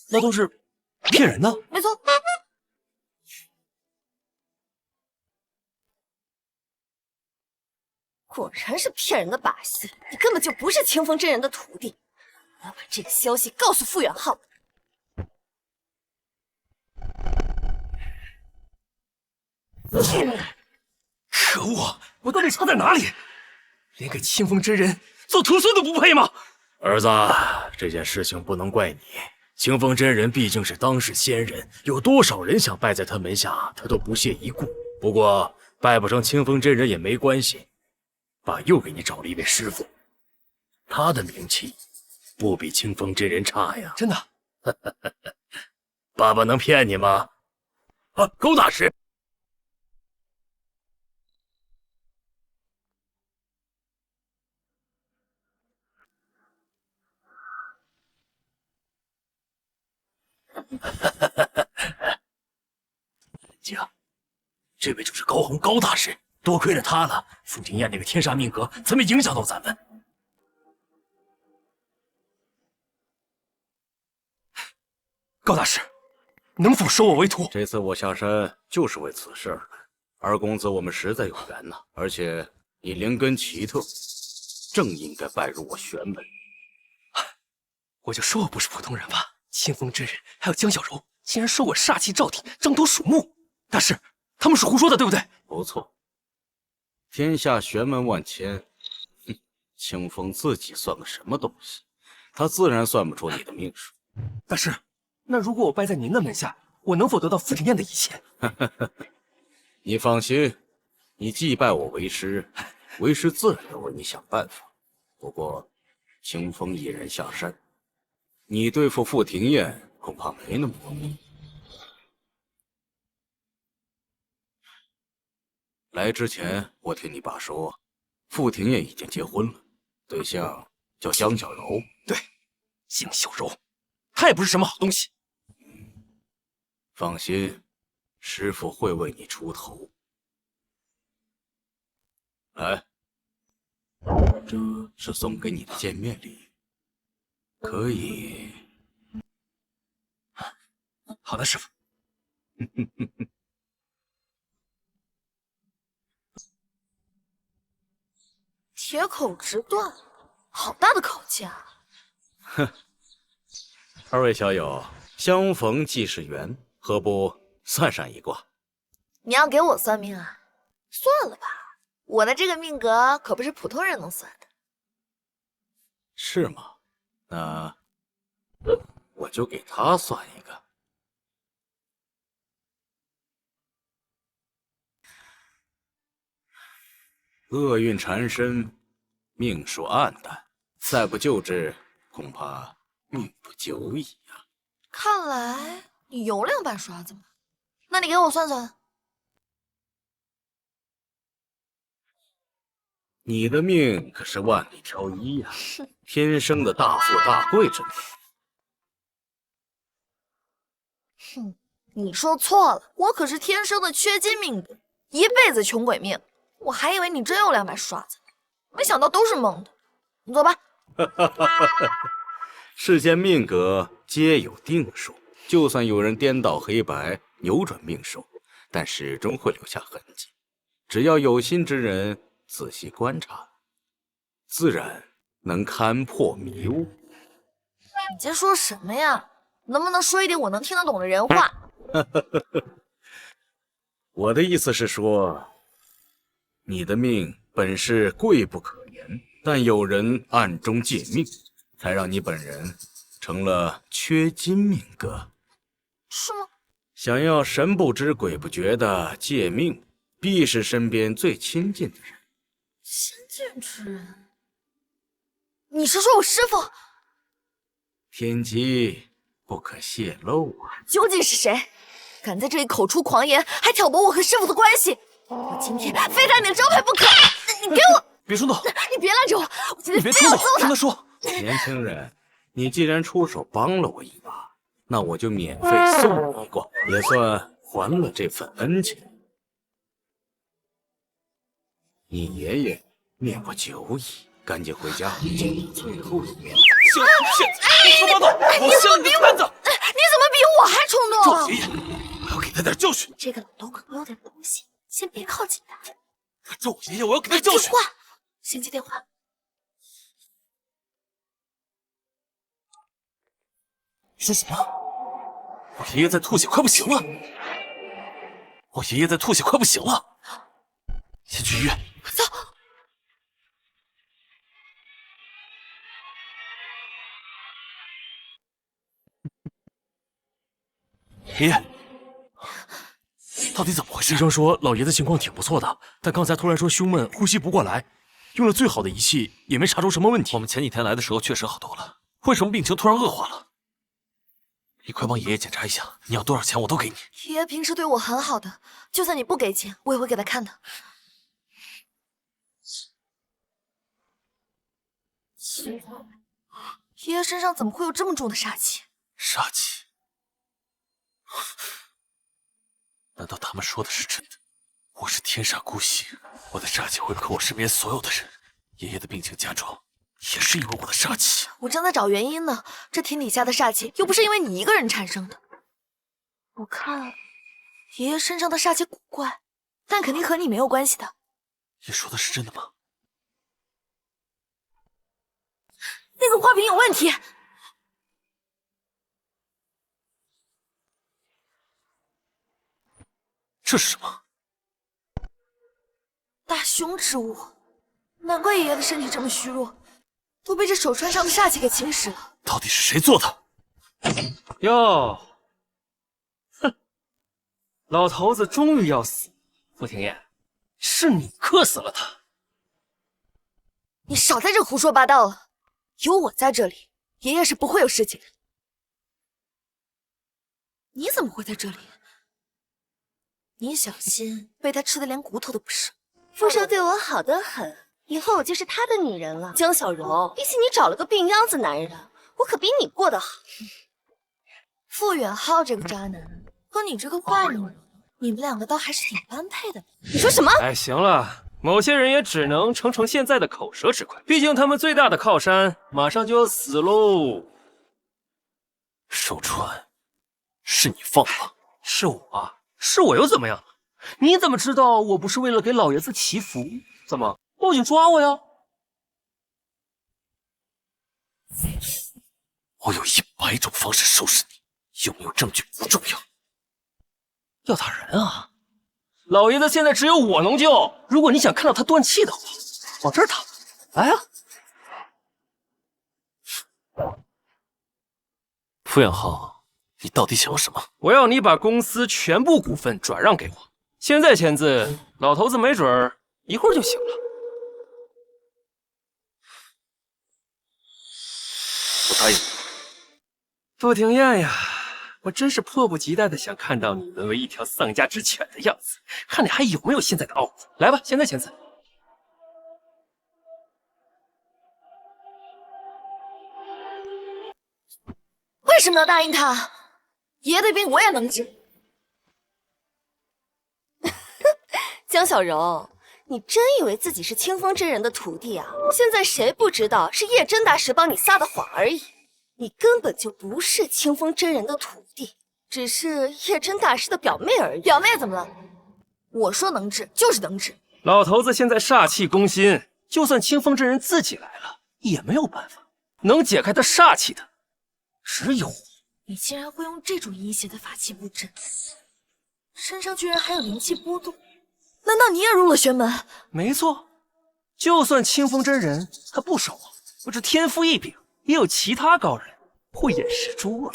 那都是骗人的。
没错。
果然是骗人的把戏，你根本就不是清风真人的徒弟。我要把这个消息告诉傅远浩。
可恶！我到底差在哪里？连个清风真人做徒孙都不配吗？
儿子，这件事情不能怪你。清风真人毕竟是当世仙人，有多少人想拜在他门下，他都不屑一顾。不过拜不成清风真人也没关系，爸又给你找了一位师傅，他的名气不比清风真人差呀。
真的？
爸爸能骗你吗？啊，高大师！姐，这位就是高洪高大师，多亏了他了，傅庭燕那个天煞命格才没影响到咱们。
高大师，能否收我为徒？
这次我下山就是为此事来。二公子，我们实在有缘呐，而且你灵根奇特，正应该拜入我玄门。
我就说我不是普通人吧。清风真人还有江小柔竟然说我煞气照体，獐头鼠目。大师，他们是胡说的，对不对？
不错，天下玄门万千，清风自己算个什么东西？他自然算不出你的命数。
大师，那如果我拜在您的门下，我能否得到傅庭燕的一切？
你放心，你既拜我为师，为师自然要为你想办法。不过，清风一人下山，你对付傅庭燕恐怕没那么容易。来之前，我听你爸说，傅庭燕已经结婚了，对象叫江小柔。
对，江小柔，她也不是什么好东西。
放心，师傅会为你出头。来，这是送给你的见面礼，可以。
好的，师傅。
铁口直断，好大的口气啊！
哼，二位小友，相逢即是缘，何不算上一卦？
你要给我算命啊？算了吧，我的这个命格可不是普通人能算的。
是吗？那我就给他算一个。厄运缠身，命数暗淡，再不救治，恐怕命不久矣啊！
看来你有两把刷子嘛，那你给我算算。
你的命可是万里挑一呀，天生的大富大贵之命。
哼，你说错了，我可是天生的缺金命格，一辈子穷鬼命。我还以为你真有两把刷子，没想到都是蒙的。你走吧。
世间命格皆有定数，就算有人颠倒黑白，扭转命数，但始终会留下痕迹。只要有心之人仔细观察，自然能勘破迷雾。
你在说什么呀？能不能说一点我能听得懂的人话？
我的意思是说，你的命本是贵不可言，但有人暗中借命，才让你本人成了缺金命格。
是吗？
想要神不知鬼不觉的借命，必是身边最亲近的人。
亲近之人？你是说我师父？
天机不可泄露啊！
究竟是谁敢在这里口出狂言，还挑拨我和师父的关系？我今天非打你的招牌不可！你给我，
别冲动！
你别拦着我！我今天非
你别冲动，
要揍他！
听他说。
年轻人，你既然出手帮了我一把，那我就免费送你一卦，也算还了这份恩情。你爷爷念过9矣，赶紧回家见你最后一面。
小骗子，胡说八道！我削你的盘子！
你怎么比我还冲动？
赵爷爷，我要给他点教训。
这个老头可能有点东西，先别靠近他。
赵爷爷，我要给他教训。
电话，先接电话。
说什么？我爷爷在吐血，快不行了！我爷爷在吐血，快不行了！先去医院。
走。
爷爷，到底怎么回事？医生说老爷子情况挺不错的，但刚才突然说胸闷，呼吸不过来，用了最好的仪器也没查出什么问题。我们前几天来的时候确实好多了，为什么病情突然恶化了？你快帮爷爷检查一下，你要多少钱我都给你。
爷爷平时对我很好的，就算你不给钱，我也会给他看的。奇怪，爷爷身上怎么会有这么重的煞气？
煞气？难道他们说的是真的？我是天煞孤星，我的煞气会克我身边所有的人。爷爷的病情加重，也是因为我的煞气。
我正在找原因呢，这天底下的煞气又不是因为你一个人产生的。我看爷爷身上的煞气古怪，但肯定和你没有关系的。
你说的是真的吗？
那个花瓶有问题。
这是什么？
大凶之物，难怪爷爷的身体这么虚弱，都被这手串上的煞气给侵蚀了。
到底是谁做的？
哟，哼，老头子终于要死，傅庭燕，是你克死了他。
你少在这胡说八道了，有我在这里，爷爷是不会有事情的。你怎么会在这里？你小心被他吃的连骨头都不剩。
傅少对我好得很，以后我就是他的女人了。江小柔，比起你找了个病秧子男人，我可比你过得好。
傅远浩这个渣男和你这个坏女人，你们两个倒还是挺般配的。
你说什么？
哎，行了，某些人也只能成现在的口舌之快，毕竟他们最大的靠山马上就要死喽。
手串是你放的？
是我，是我又怎么样了？你怎么知道我不是为了给老爷子祈福？怎么报警抓我呀？
我有100种方式收拾你，有没有证据不重要。
要打人啊！老爷子现在只有我能救，如果你想看到他断气的话，往这儿打，来啊！
傅远浩，你到底想要什么？
我要你把公司全部股份转让给我，现在签字，老头子没准儿一会儿就醒了。
我答应你。
傅庭燕呀，我真是迫不及待的想看到你沦为一条丧家之犬的样子，看你还有没有现在的傲骨。来吧，现在签字。
为什么要答应他？爷爷的病我也能治。
江小柔，你真以为自己是清风真人的徒弟啊？现在谁不知道是叶真大师帮你撒的谎而已？你根本就不是清风真人的徒弟，只是叶真大师的表妹而已。
表妹怎么了？我说能治就是能治。
老头子现在煞气攻心，就算清风真人自己来了，也没有办法。能解开他煞气的，只有我。
你竟然会用这种阴邪的法器布阵，身上居然还有灵气波动，难道你也入了玄门？
没错，就算清风真人他不收我，我这天赋异禀，也有其他高人慧眼识珠啊。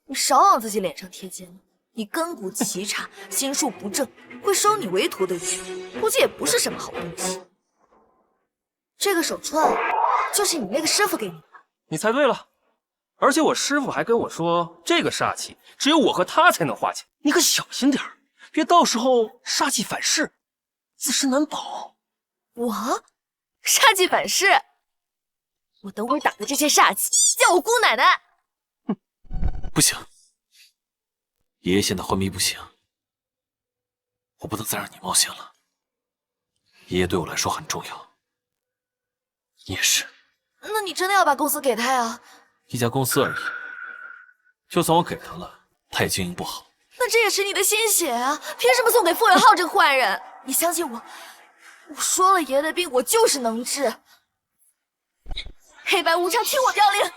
你少往自己脸上贴金了。你根骨奇差，心术不正，会收你为徒的人，估计也不是什么好东西。这个手串就是你那个师傅给你的。
你猜对了，而且我师傅还跟我说，这个煞气只有我和他才能化解。你可小心点儿，别到时候煞气反噬，自身难保。
我煞气反噬，我等会儿打的这些煞气叫我姑奶奶。
不行，爷爷现在昏迷不醒，我不能再让你冒险了。爷爷对我来说很重要，你也是。
那你真的要把公司给他呀？
一家公司而已，就算我给他了，他也经营不好。
那这也是你的心血啊！凭什么送给傅远浩这个坏人？你相信我，我说了，爷的病我就是能治。黑白无常，听我调令。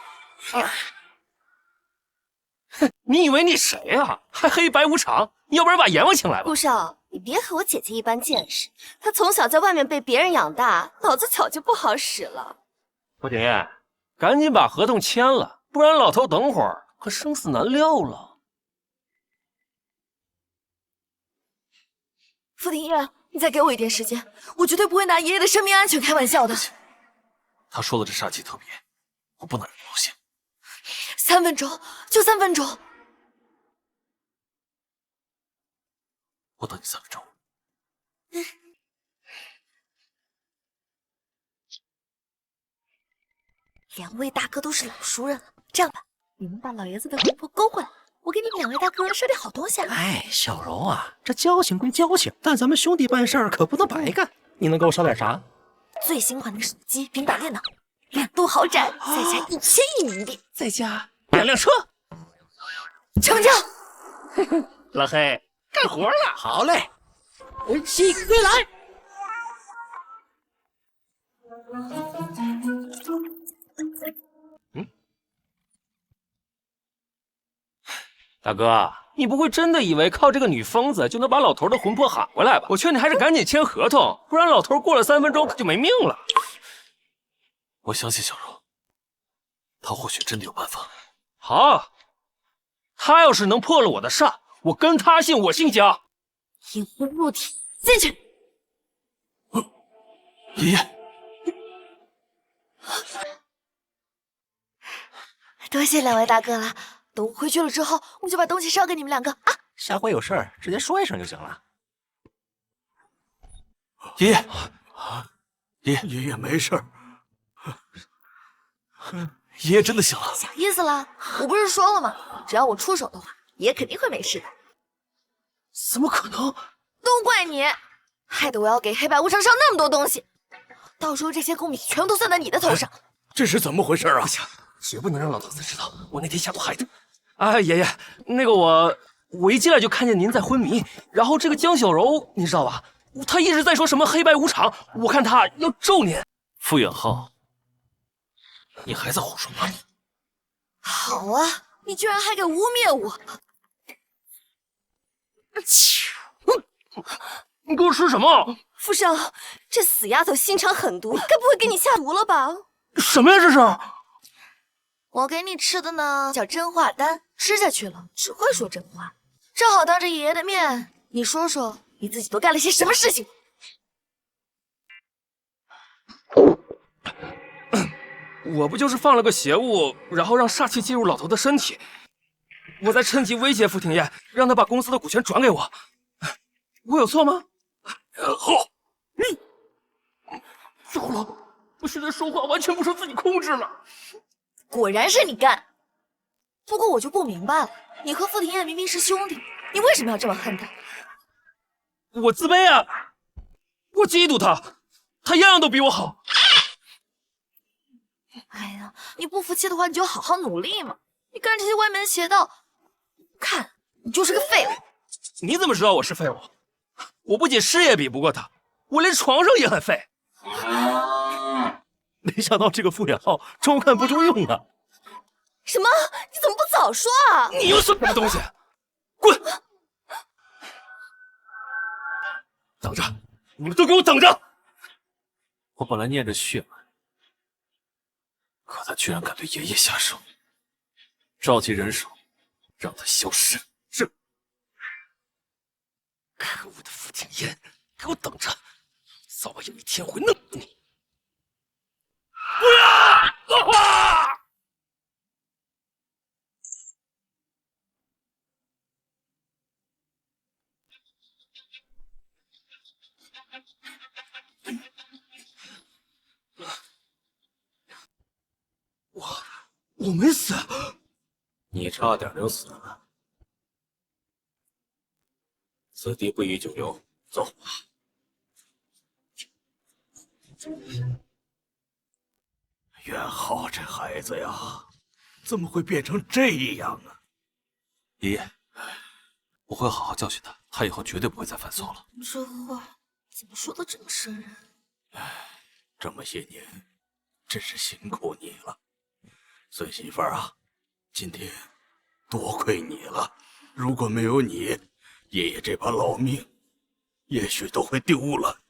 你以为你谁啊？还黑白无常？你要不然把阎王请来吧。
顾少，你别和我姐姐一般见识。她从小在外面被别人养大，脑子早就不好使了。
傅廷烨，赶紧把合同签了，不然老头等会儿可生死难料了。
傅廷烨，你再给我一点时间，我绝对不会拿爷爷的生命安全开玩笑的。
他说的这煞气特别，我不能让你冒险。
3分钟，就3分钟。
我等你3分钟。
2位大哥都是老熟人了，这样吧，你们把老爷子的魂魄勾过来，我给你们2位大哥捎点好东西。
哎，小柔啊，这交情归交情，但咱们兄弟办事儿可不能白干。你能给我捎点啥？
最新款的手机、平板电脑，2栋豪宅，再加1000亿冥币，
再加2辆车，
成交。
老黑干活了。好嘞，文熙归来。
大哥，你不会真的以为靠这个女疯子就能把老头的魂魄喊回来吧？我劝你还是赶紧签合同，不然老头过了3分钟可就没命了。
我相信小柔，她或许真的有办法。
好，他要是能破了我的煞，我跟他姓，我姓姜。
引魂入体，进去。
爷爷，
多谢2位大哥了。等我回去了之后，我就把东西捎给你们2个啊。
下回有事儿直接说一声就行了。
爷爷，
爷爷没事儿。
爷爷真的醒了。
小意思啦，我不是说了吗？只要我出手的话，爷肯定会没事的。
怎么可能？
都怪你，害得我要给黑白无常捎那么多东西，到时候这些贡品全都算在你的头上。
这是怎么回事啊？
不行，绝不能让老头子知道我那天下毒害他。
哎，爷爷，那个我一进来就看见您在昏迷，然后这个江小柔，你知道吧？他一直在说什么黑白无常，我看他要咒您。
傅远浩，你还在胡说八道？
好啊，你居然还敢污蔑我！
你给我吃什么？
傅少，这死丫头心肠狠毒，该不会给你下毒了吧？
什么呀这是？
我给你吃的呢，叫真话丹，吃下去了只会说真话。正好当着爷爷的面，你说说你自己都干了些什么事情？
我不就是放了个邪物，然后让煞气进入老头的身体，我再趁机威胁傅廷烨，让他把公司的股权转给我，我有错吗？糟了，我现在说话完全不受自己控制了。
果然是你干。不过我就不明白了，你和傅廷烨明明是兄弟，你为什么要这么恨他？
我自卑啊，我嫉妒他，他样样都比我好。
哎呀，你不服气的话，你就好好努力嘛。你干这些歪门邪道，看你就是个废物。
你怎么知道我是废物？我不仅事业比不过他，我连床上也很废。
没想到这个傅远浩中看不中用啊！
什么？你怎么不早说啊？
你又什么东西？滚！等着，你们都给我等着！
我本来念着血脉，可他居然敢对爷爷下手，召集人手，让他消失。
是。可恶的傅景琰，给我等着，早晚有一天会弄死你！不要！啊！我没死，
你差点就死了。此地不宜久留，走吧。
元昊这孩子呀，怎么会变成这样啊？
爷爷，我会好好教训他，他以后绝对不会再犯错了。
这话怎么说的这么瘆人？
这么些年，真是辛苦你了。孙媳妇儿啊，今天多亏你了，如果没有你，爷爷这把老命也许都会丢了。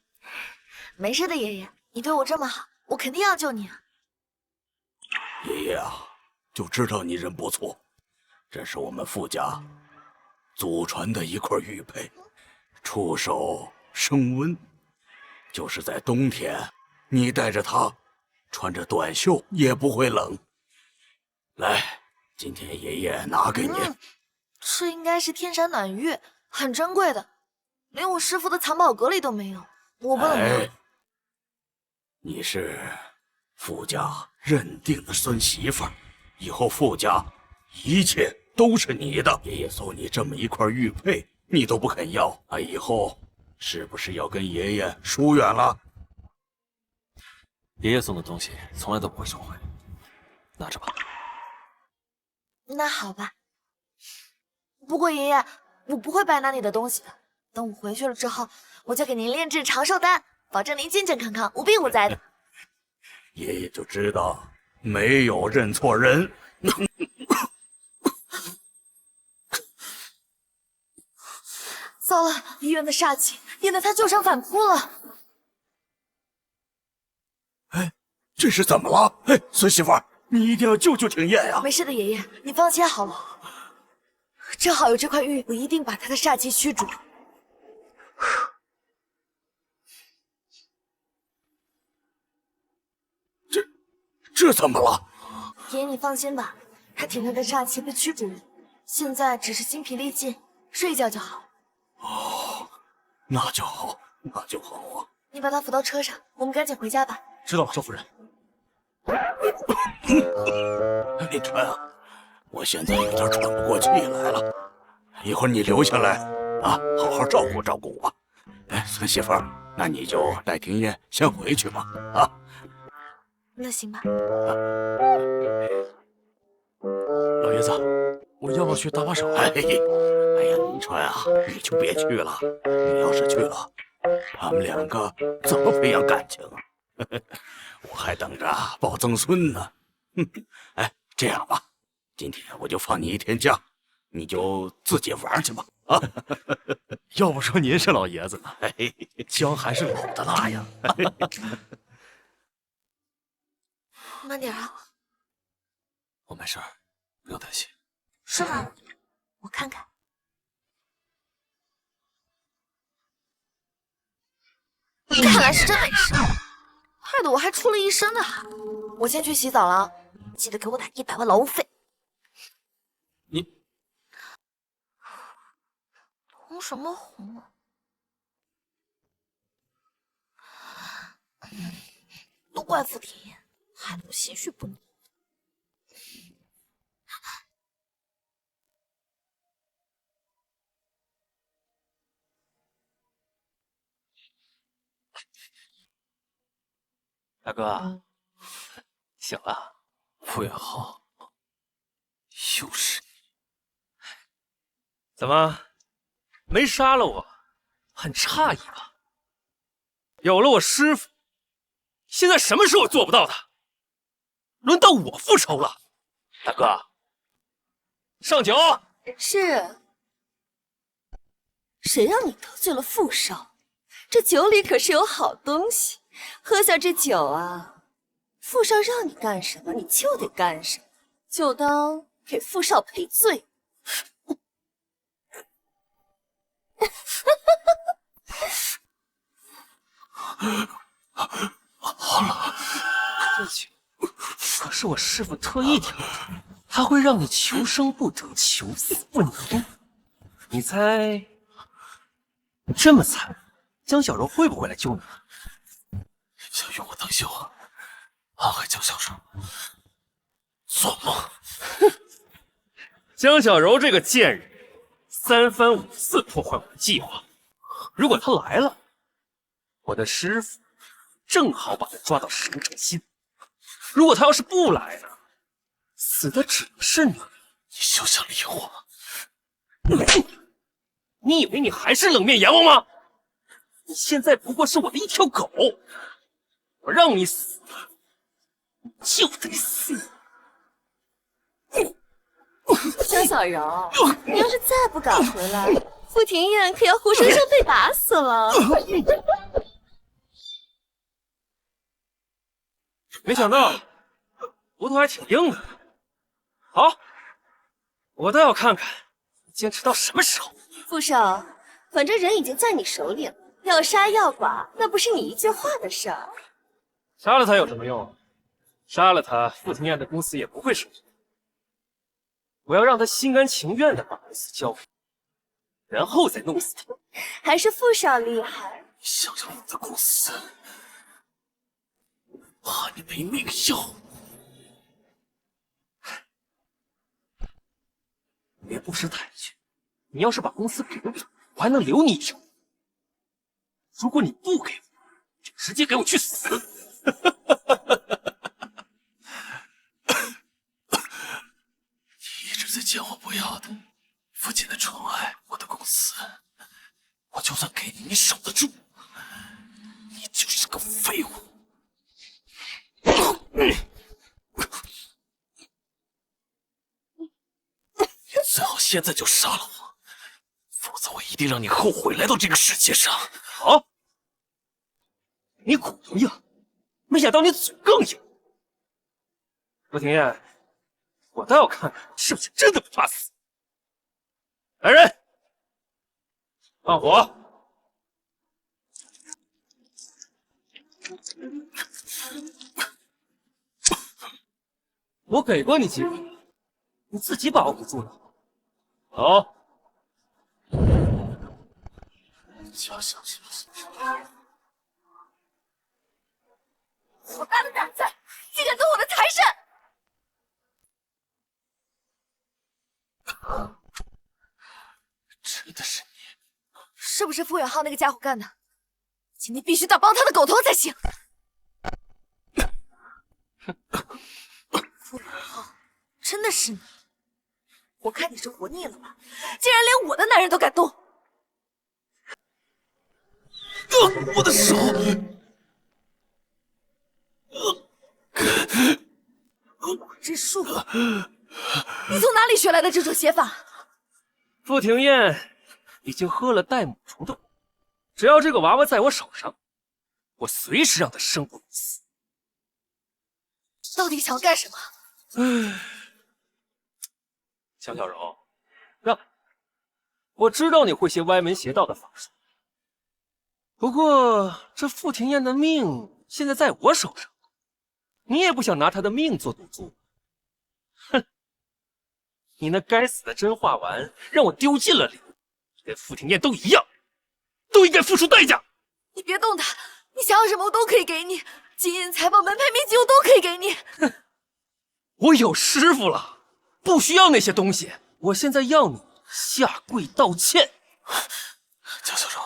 没事的，爷爷，你对我这么好，我肯定要救你啊。
爷爷啊，就知道你人不错，这是我们傅家祖传的一块玉佩，触手生温，就是在冬天，你带着它，穿着短袖也不会冷。来，今天爷爷拿给你。
这应该是天山暖玉，很珍贵的，连我师父的藏宝阁里都没有，我不能拿。
你是傅家认定的孙媳妇儿，以后傅家一切都是你的。爷爷送你这么一块玉佩，你都不肯要啊！以后是不是要跟爷爷疏远了？
爷爷送的东西从来都不会收回，拿着吧。
那好吧，不过爷爷，我不会白拿你的东西的。等我回去了之后，我就给您炼制长寿丹，保证您健健康康、无病无灾的。
爷爷就知道没有认错人。
糟了，医院的煞气引得他旧伤反扑了。
哎，这是怎么了？哎，孙媳妇儿，你一定要救救廷琰呀！
没事的，爷爷，你放心好了。正好有这块玉，我一定把他的煞气驱逐。
这怎么了？
爷爷，你放心吧，他体内的煞气被驱逐了，现在只是精疲力尽，睡一觉就好。
哦，那就好，那就好啊。
你把他扶到车上，我们赶紧回家吧。
知道了，少夫人。
林川啊，我现在有点喘不过气来了，一会儿你留下来啊，好好照顾照顾我。哎，孙媳妇儿，那你就带廷琰先回去吧。啊，
那行吧。
老爷子，我要不要去搭把手？
哎呀，林川啊，你就别去了，你要是去了，他们两个怎么培养感情啊？我还等着抱曾孙呢。哎，这样吧，今天我就放你一天假，你就自己玩去吧。啊，
要不说您是老爷子呢，姜还是老的辣呀。
慢点啊。
我没事儿，不用担心。
是吗？我看看。看来是真没事，害得我还出了一身的汗。我先去洗澡了，记得给我打100万劳务费。
你
红什么红啊？都怪傅廷琰，害得我心绪不宁。
大哥，醒了。傅元昊，又是你？
怎么没杀了我？很诧异吧？有了我师傅，现在什么是我做不到的？轮到我复仇了。大哥，上酒。
是。谁让你得罪了傅少？这酒里可是有好东西。喝下这酒啊，傅少让你干什么你就得干什么，就当给傅少赔罪。
好了，这酒可是我师父特意调的，它会让你求生不得，求死不能。你猜，这么惨，江小柔会不会来救你？
想用我当秀暗害江小柔，做梦！
江小柔这个贱人，三番五次破坏我的计划。如果她来了，我的师傅正好把她抓到石城心。如果她要是不来呢，死的只能是你。
你休想理我！
你以为你还是冷面阎王吗？你现在不过是我的一条狗，我让你死，你就得死。
江小柔，你要是再不赶回来，傅庭燕可要活生生被打死了。
没想到骨头还挺硬的。好，我倒要看看你坚持到什么时候。
傅少，反正人已经在你手里了，要杀要剐，那不是你一句话的事儿。
杀了他有什么用？杀了他，傅庭燕的公司也不会收手。我要让他心甘情愿的把公司交给我，然后再弄死他。
还是傅少厉害。
你想想我的公司，怕你没命要。
别不识抬举，你要是把公司给我，我还能留你一条。如果你不给我，就直接给我去死！
你一直在讲我不要的，父亲的宠爱，我的公司，我就算给你，你守得住？你就是个废物！最好现在就杀了我，否则我一定让你后悔来到这个世界上。
好，你骨头硬，没想到你嘴更硬。傅庭燕，我倒要看看你是不是真的不怕死。来人，放火！我给过你机会，你自己把握不住了。好，
假想是不是？
好大的胆子，竟敢动我的财神！
真的是你？
是不是傅远浩那个家伙干的？今天必须打爆他的狗头才行！傅远浩，真的是你？我看你是活腻了吧？竟然连我的男人都敢动！
我的手！
这术，你从哪里学来的这种写法？
傅庭燕已经喝了带母虫的，只要这个娃娃在我手上，我随时让他生不如死。
到底想要干什么？
江小柔，让我知道你会些歪门邪道的法术，不过这傅庭燕的命现在在我手上，你也不想拿她的命做赌注。哼，你那该死的真话丸让我丢尽了脸，跟傅庭燕都一样，都应该付出代价。
你别动他，你想要什么我都可以给你，金银财宝、门派、秘籍我都可以给你。
哼，我有师傅了。不需要那些东西，我现在要你下跪道歉。
江小柔，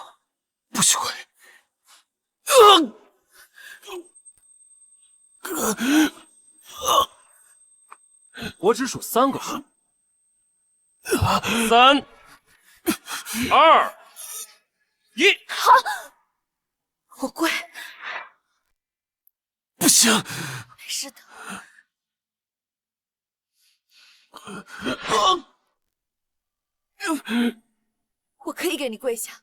不许跪！
我只数3个数，3、2、1。
好，我跪。
不行，
没事的。我可以给你跪下，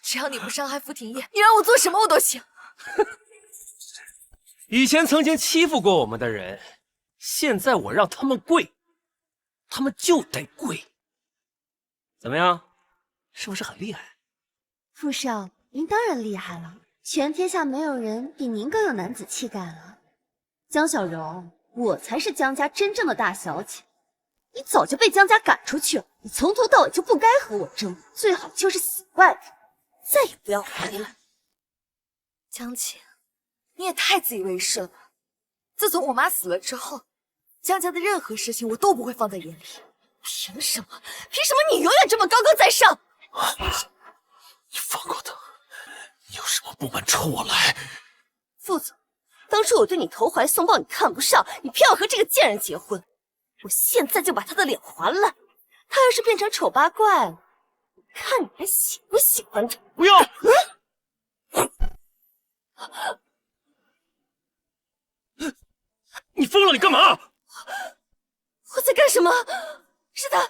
只要你不伤害傅庭燕，你让我做什么我都行。
以前曾经欺负过我们的人，现在我让他们跪，他们就得跪。怎么样，是不是很厉害？
傅少，您当然厉害了，全天下没有人比您更有男子气概了。江小柔，我才是江家真正的大小姐，你早就被江家赶出去了，你从头到尾就不该和我争，最好就是死外头，再也不要回来。
江姐，你也太自以为是了吧！自从我妈死了之后，江家的任何事情我都不会放在眼里。
凭什么？凭什么你永远这么高高在上？
你放过他！你有什么不满冲我来。
副总，当初我对你投怀送抱，你看不上，你偏要和这个贱人结婚。我现在就把他的脸还了。他要是变成丑八怪了，我看你还喜不喜欢他？
不要！你疯了！你干嘛？
我在干什么？是他控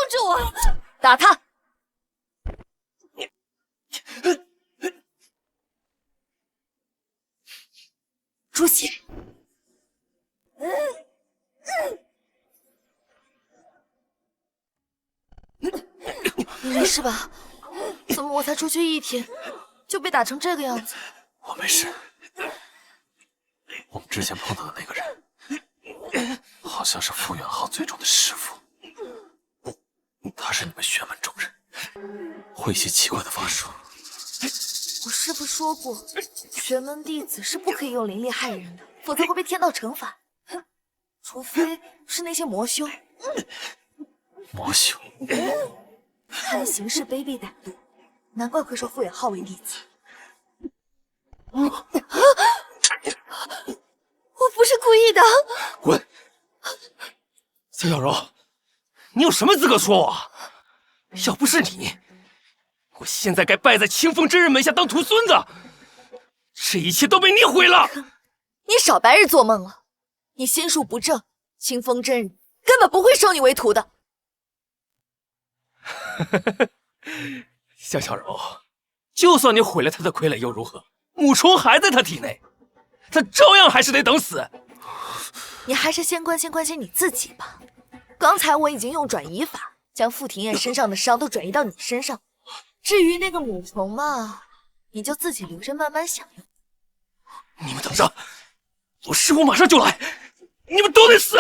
制我，
打他！
朱邪，
你没事吧？怎么我才出去1天就被打成这个样子？
我没事。我们之前碰到的那个人，好像是傅远浩最终的师傅。他是你们玄门中人，会一些奇怪的法术。
我师父说过，玄门弟子是不可以用灵力害人的，否则会被天道惩罚。除非是那些魔修。
魔修？
他的行事卑鄙歹毒，难怪会收傅远浩为弟子。
我不是故意的。
滚！江小柔，你有什么资格说我？要不是你，我现在该拜在清风真人门下当徒孙子，这一切都被你毁了。
你少白日做梦了，你心术不正，清风真人根本不会收你为徒的。
江小柔，就算你毁了他的傀儡又如何？母虫还在他体内，他照样还是得等死。
你还是先关心你自己吧。刚才我已经用转移法将傅庭燕身上的伤都转移到你身上，至于那个母虫嘛，你就自己留着慢慢享用。
你们等着，我师傅马上就来，你们都得死！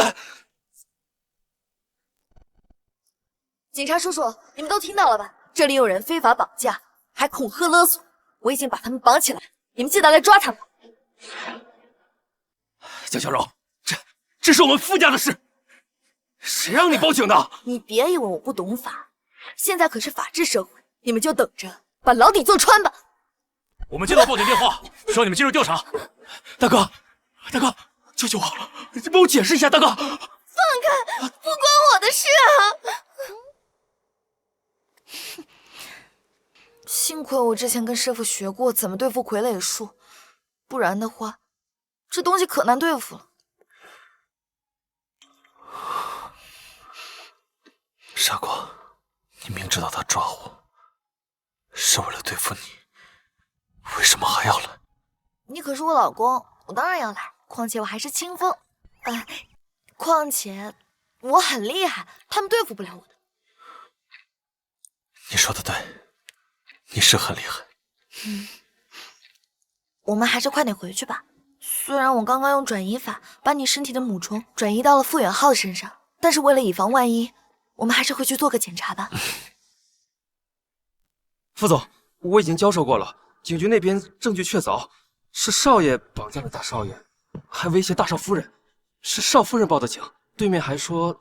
警察叔叔，你们都听到了吧？这里有人非法绑架，还恐吓勒索，我已经把他们绑起来，你们记得来抓他们。
江小柔，这是我们傅家的事，谁让你报警的？
你别以为我不懂法，现在可是法治社会，你们就等着把牢底坐穿吧。
我们接到报警电话，需要你们介入调查。
大哥，救救我！你帮我解释一下，大哥。
放开，不关我的事啊！
幸亏我之前跟师傅学过怎么对付傀儡术，不然的话，这东西可难对付了。
傻瓜，你明知道他抓我是为了对付你，为什么还要来？
你可是我老公，我当然要来。况且我还是清风，况且我很厉害，他们对付不了我的。
你说的对，你是很厉害。
我们还是快点回去吧。虽然我刚刚用转移法把你身体的母虫转移到了傅远浩身上，但是为了以防万一，我们还是回去做个检查吧。
副总，我已经交涉过了，警局那边证据确凿，是少爷绑架了大少爷，还威胁大少夫人，是少夫人报的警。对面还说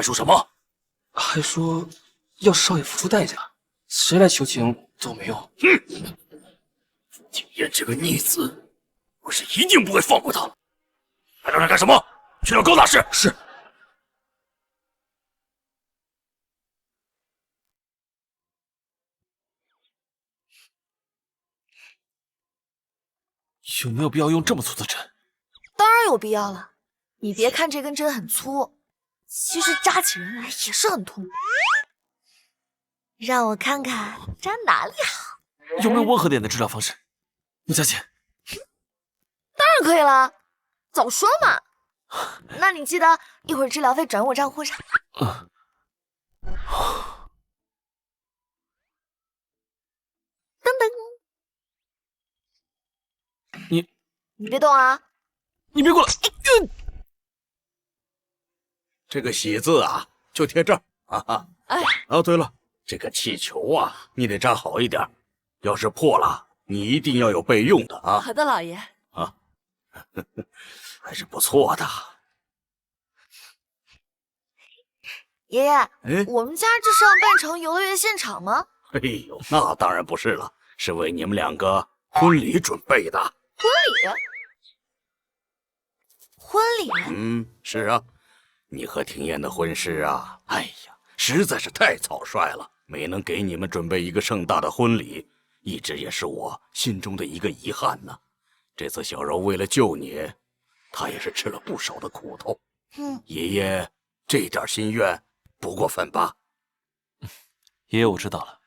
什么？
还说要少爷付出代价，谁来求情都没用。
景燕这个逆子，我是一定不会放过他。还让他干什么？去找高大师。
是。
有没有必要用这么粗的针？
当然有必要了。你别看这根针很粗，其实扎起人来也是很痛。让我看看扎哪里好。
有没有温和点的治疗方式？穆佳姐，
当然可以了，早说嘛。那你记得一会儿治疗费转我账户上。噔噔，你别动啊！
你别过来！
这个喜字啊，就贴这儿啊。
哎，
哦，对了，这个气球啊，你得扎好一点，要是破了，你一定要有备用的啊。
好的，老爷。
啊，还是不错的。
爷爷，
哎，
我们家这是要办成游乐园现场吗？
哎呦，那当然不是了，是为你们两个婚礼准备的。
婚礼？婚礼？
是啊，你和庭燕的婚事啊，哎呀，实在是太草率了，没能给你们准备一个盛大的婚礼，一直也是我心中的一个遗憾呢。这次小柔为了救你，她也是吃了不少的苦头。爷爷这点心愿不过分吧？
爷爷，我知道了。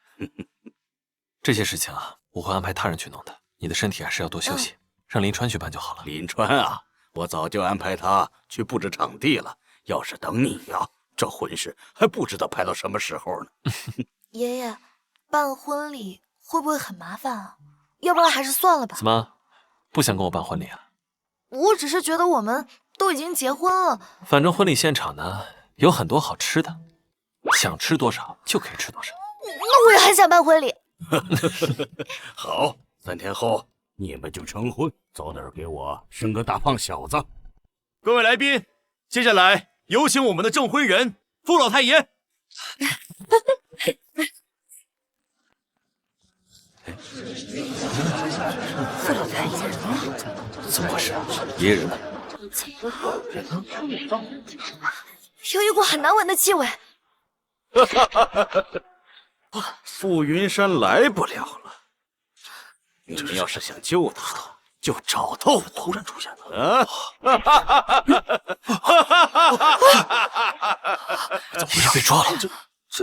这些事情啊，我会安排他人去弄的。你的身体还是要多休息，让林川去办就好了。
林川啊，我早就安排他去布置场地了。要是等你呀，这婚事还不知道排到什么时候呢。
爷爷，办婚礼会不会很麻烦啊？要不然还是算了吧。
怎么，不想跟我办婚礼啊？
我只是觉得我们都已经结婚了。
反正婚礼现场呢，有很多好吃的，想吃多少就可以吃多少。
那我也很想办婚礼。
好，3天后你们就成婚，早点给我生个大胖小子。
各位来宾，接下来有请我们的证婚人傅老太爷。
傅老太爷，
怎么回事？爷爷人呢？
有一股很难闻的气味。
傅云山来不了了。你们要是想救他，就找到我。突然出现了啊！
怎么回事？被抓了？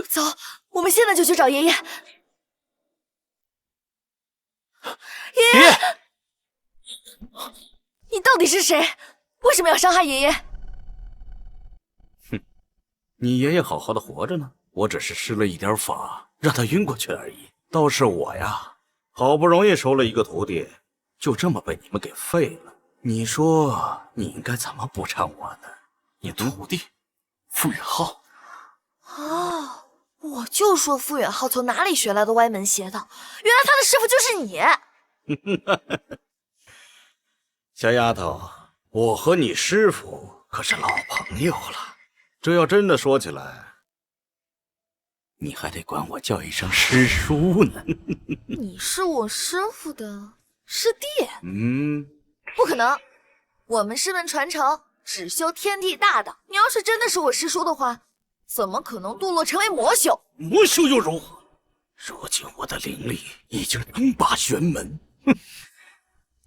走，我们现在就去找爷爷。爷爷，你到底是谁？为什么要伤害爷爷？
哼，你爷爷好好的活着呢，我只是施了一点法，让他晕过去而已。倒是我呀，好不容易收了一个徒弟，就这么被你们给废了。你说你应该怎么补偿我呢？
你徒弟傅远浩？
哦，我就说傅远浩从哪里学来的歪门邪道，原来他的师傅就是你。
小丫头，我和你师傅可是老朋友了，这要真的说起来，你还得管我叫一声师叔呢。
你是我师傅的师弟？不可能，我们师门传承只修天地大道，你要是真的是我师叔的话，怎么可能堕落成为魔修？
魔修又如何？如今我的灵力已经称霸玄门，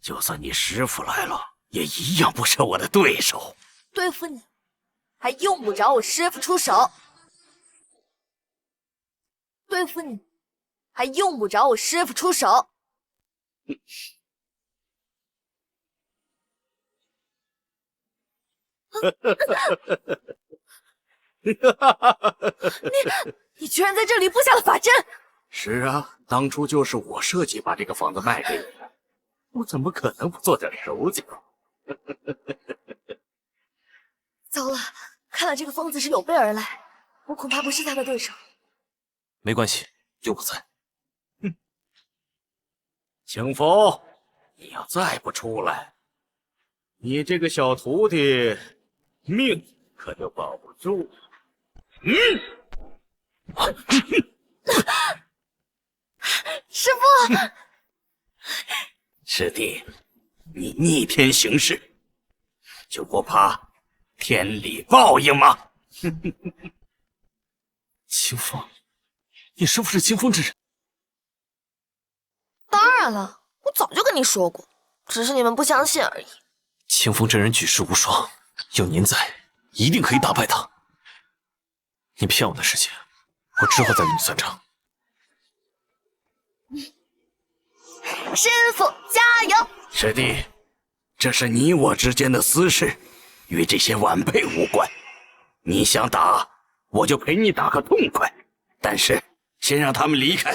就算你师傅来了，也一样不是我的对手。
对付你，还用不着我师傅出手。对付你，还用不着我师傅出手。你居然在这里布下了法阵！
是啊，当初就是我设计把这个房子卖给你的，我怎么可能不做点手脚？
糟了，看来这个疯子是有备而来，我恐怕不是他的对手。
没关系，有我在。
清风，你要再不出来，你这个小徒弟命可就保不住了。
师傅，
师弟，你逆天行事，就不怕天理报应吗？
清风，你师父是清风之人？
当然了，我早就跟你说过，只是你们不相信而已。
清风真人举世无双，有您在，一定可以打败他。你骗我的事情，我之后再跟你算账。
师傅加油！
师弟，这是你我之间的私事，与这些晚辈无关。你想打，我就陪你打个痛快。但是先让他们离开。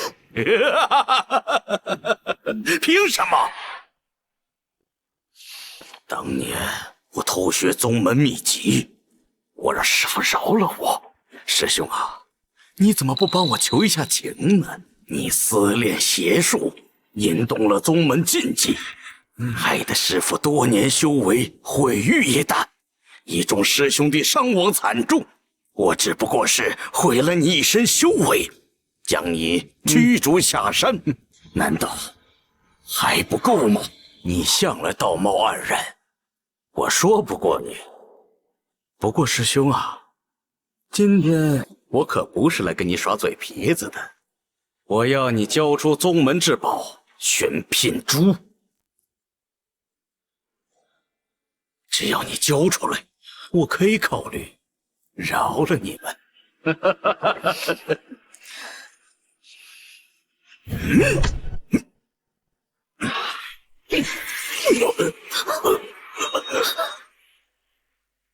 凭什么？当年我偷学宗门秘籍，我让师傅饶了我。师兄啊，你怎么不帮我求一下情呢？你私练邪术，引动了宗门禁忌，害得师傅多年修为毁于一旦，一众师兄弟伤亡惨重。我只不过是毁了你一身修为，将你驱逐下山，难道还不够吗？你向来道貌岸然，我说不过你。不过师兄啊，今天我可不是来跟你耍嘴皮子的，我要你交出宗门至宝玄品珠。只要你交出来，我可以考虑饶了你们。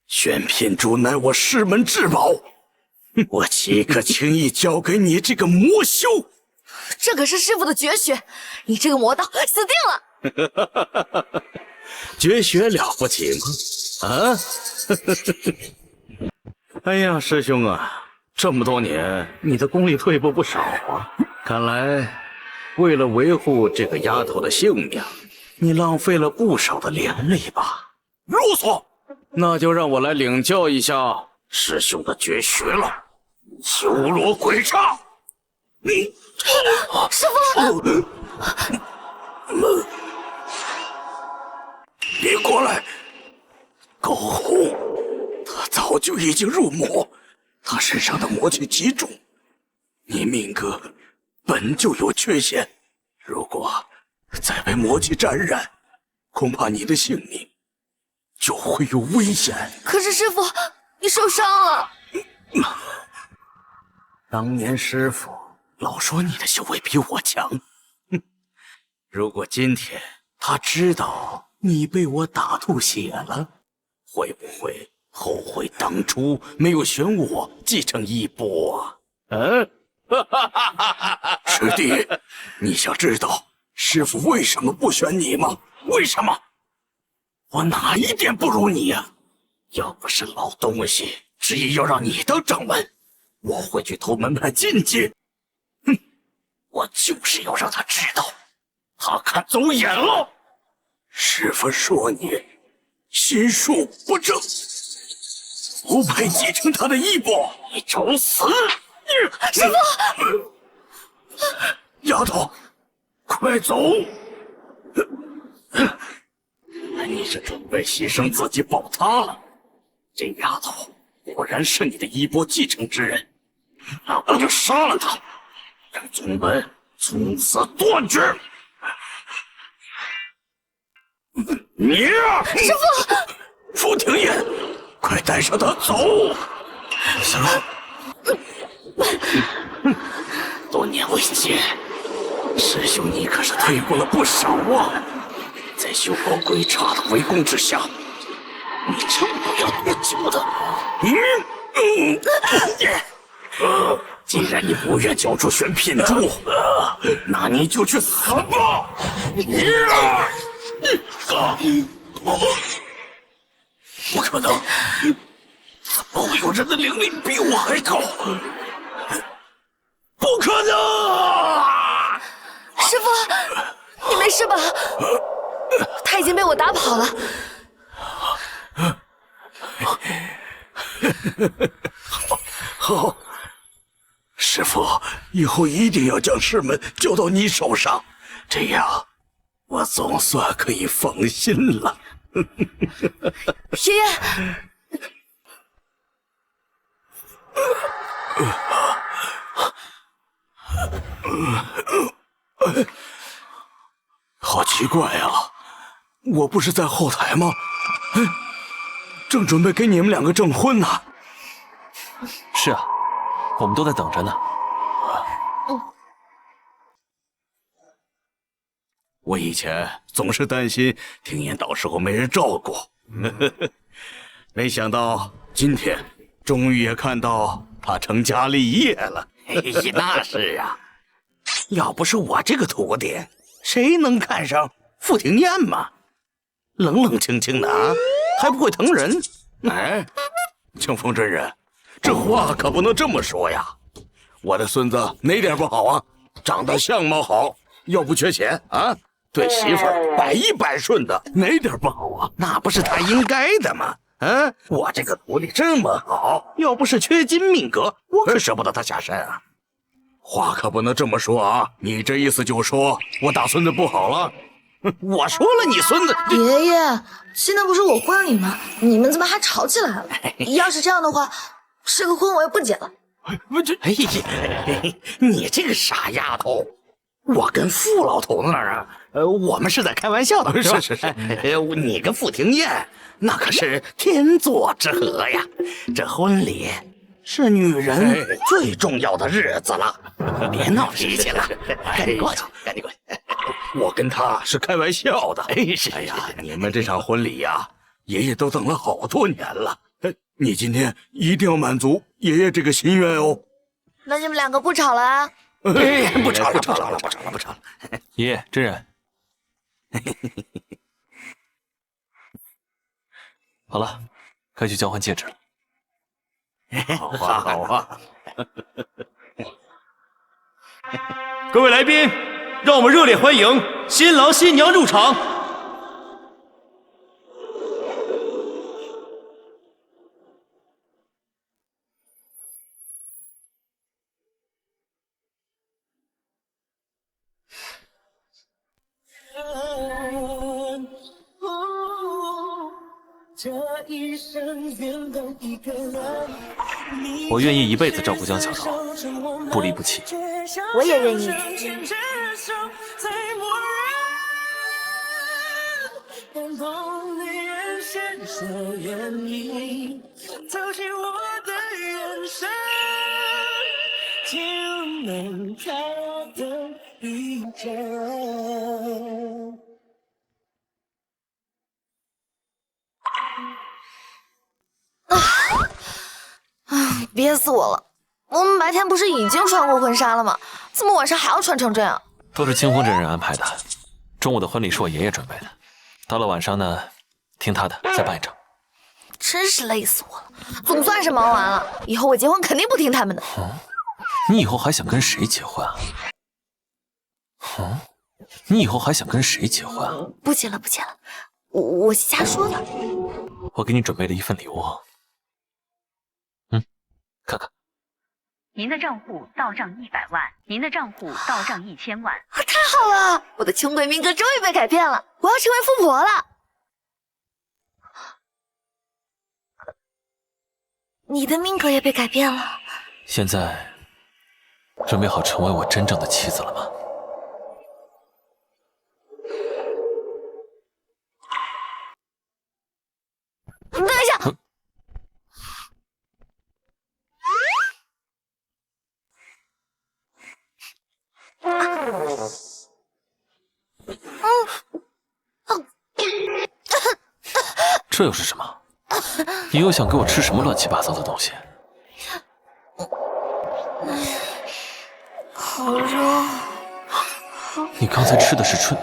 玄品珠乃我师门至宝，我岂可轻易交给你这个魔修？
这可是师傅的绝学，你这个魔道死定了！
绝学了不起吗？啊！哎呀，师兄啊，这么多年你的功力退步不少啊！看来为了维护这个丫头的性命，你浪费了不少的灵力吧？啰嗦！那就让我来领教一下师兄的绝学了——修罗鬼刹！
师傅！
别过来！高红，他早就已经入魔，他身上的魔气极重。你命格本就有缺陷，如果再被魔气沾染，恐怕你的性命就会有危险。
可是师傅，你受伤了。
当年师傅老说你的修为比我强，如果今天他知道你被我打吐血了，会不会后悔当初没有选我继承衣钵啊？师弟，你想知道师傅为什么不选你吗？为什么？我哪一点不如你呀？要不是老东西执意要让你当掌门，我会去偷门派禁忌。我就是要让他知道，他看走眼了。师傅说你心术不正，不配继承他的衣钵，你找死！
师傅，
丫头，快走！你是准备牺牲自己保他了？这丫头果然是你的衣钵继承之人，那我就杀了他，让宗门从此断绝。你呀，
师傅，
傅庭言，快带上他走。行了。多年未见，师兄你可是退步了不少啊！在修罗鬼刹的围攻之下，你撑不了多久的。既然你不愿交出玄品珠，那你就去死吧！不可能，怎么会有人的灵力比我还高？不可能！
师傅，你没事吧？他已经被我打跑了。
好，师傅，以后一定要将师门交到你手上，这样我总算可以放心了。
爷爷。
好奇怪啊！我不是在后台吗？正准备给你们两个证婚呢。
是啊，我们都在等着呢。
我以前总是担心听言到时候没人照顾，没想到今天终于也看到他成家立业了。那是啊，要不是我这个徒弟，谁能看上傅庭燕嘛？冷冷清清的啊，还不会疼人。哎，清风真人，这话可不能这么说呀。我的孙子哪点不好啊？长得相貌好，又不缺钱啊，对媳妇儿百依百顺的，哪点不好啊？那不是他应该的吗？啊，我这个徒弟这么好，要不是缺金命格，我可舍不得他下山啊。话可不能这么说啊！你这意思就说我大孙子不好了？我说了，你孙子
爷爷，现在不是我婚礼吗？你们怎么还吵起来了？要是这样的话，这个婚我也不结了。
不这，哎呀，你这个傻丫头！我跟傅老头子那儿啊，我们是在开玩笑的，是吧？是，你跟傅庭燕那可是天作之合呀！这婚礼是女人最重要的日子了，别闹脾气了，赶紧过去，赶紧过去。我跟他是开玩笑的。哎呀，你们这场婚礼呀，爷爷都等了好多年了。你今天一定要满足爷爷这个心愿哦。
那你们两个不吵了啊？
不吵了。
爷爷，真人。好了，该去交换戒指了。
好啊。
各位来宾，让我们热烈欢迎新郎新娘入场。
我愿意一辈子照顾江小柔，不离不弃。
我也愿意。憋死我了！我们白天不是已经穿过婚纱了吗？怎么晚上还要穿成这样？
都是清风真人安排的。中午的婚礼是我爷爷准备的，到了晚上呢，听他的，再办一场。
真是累死我了！总算是忙完了，以后我结婚肯定不听他们的。
你以后还想跟谁结婚啊？你以后还想跟谁结婚啊？
不结了，我瞎说的。
我给你准备了一份礼物。看看，
您的账户到账100万，您的账户到账1000万。
太好了，我的穷鬼命格终于被改变了，我要成为富婆了。你的命格也被改变了。
现在准备好成为我真正的妻子了吗？
等一下。
这又是什么？你又想给我吃什么乱七八糟的东西？
好热。
你刚才吃的是春。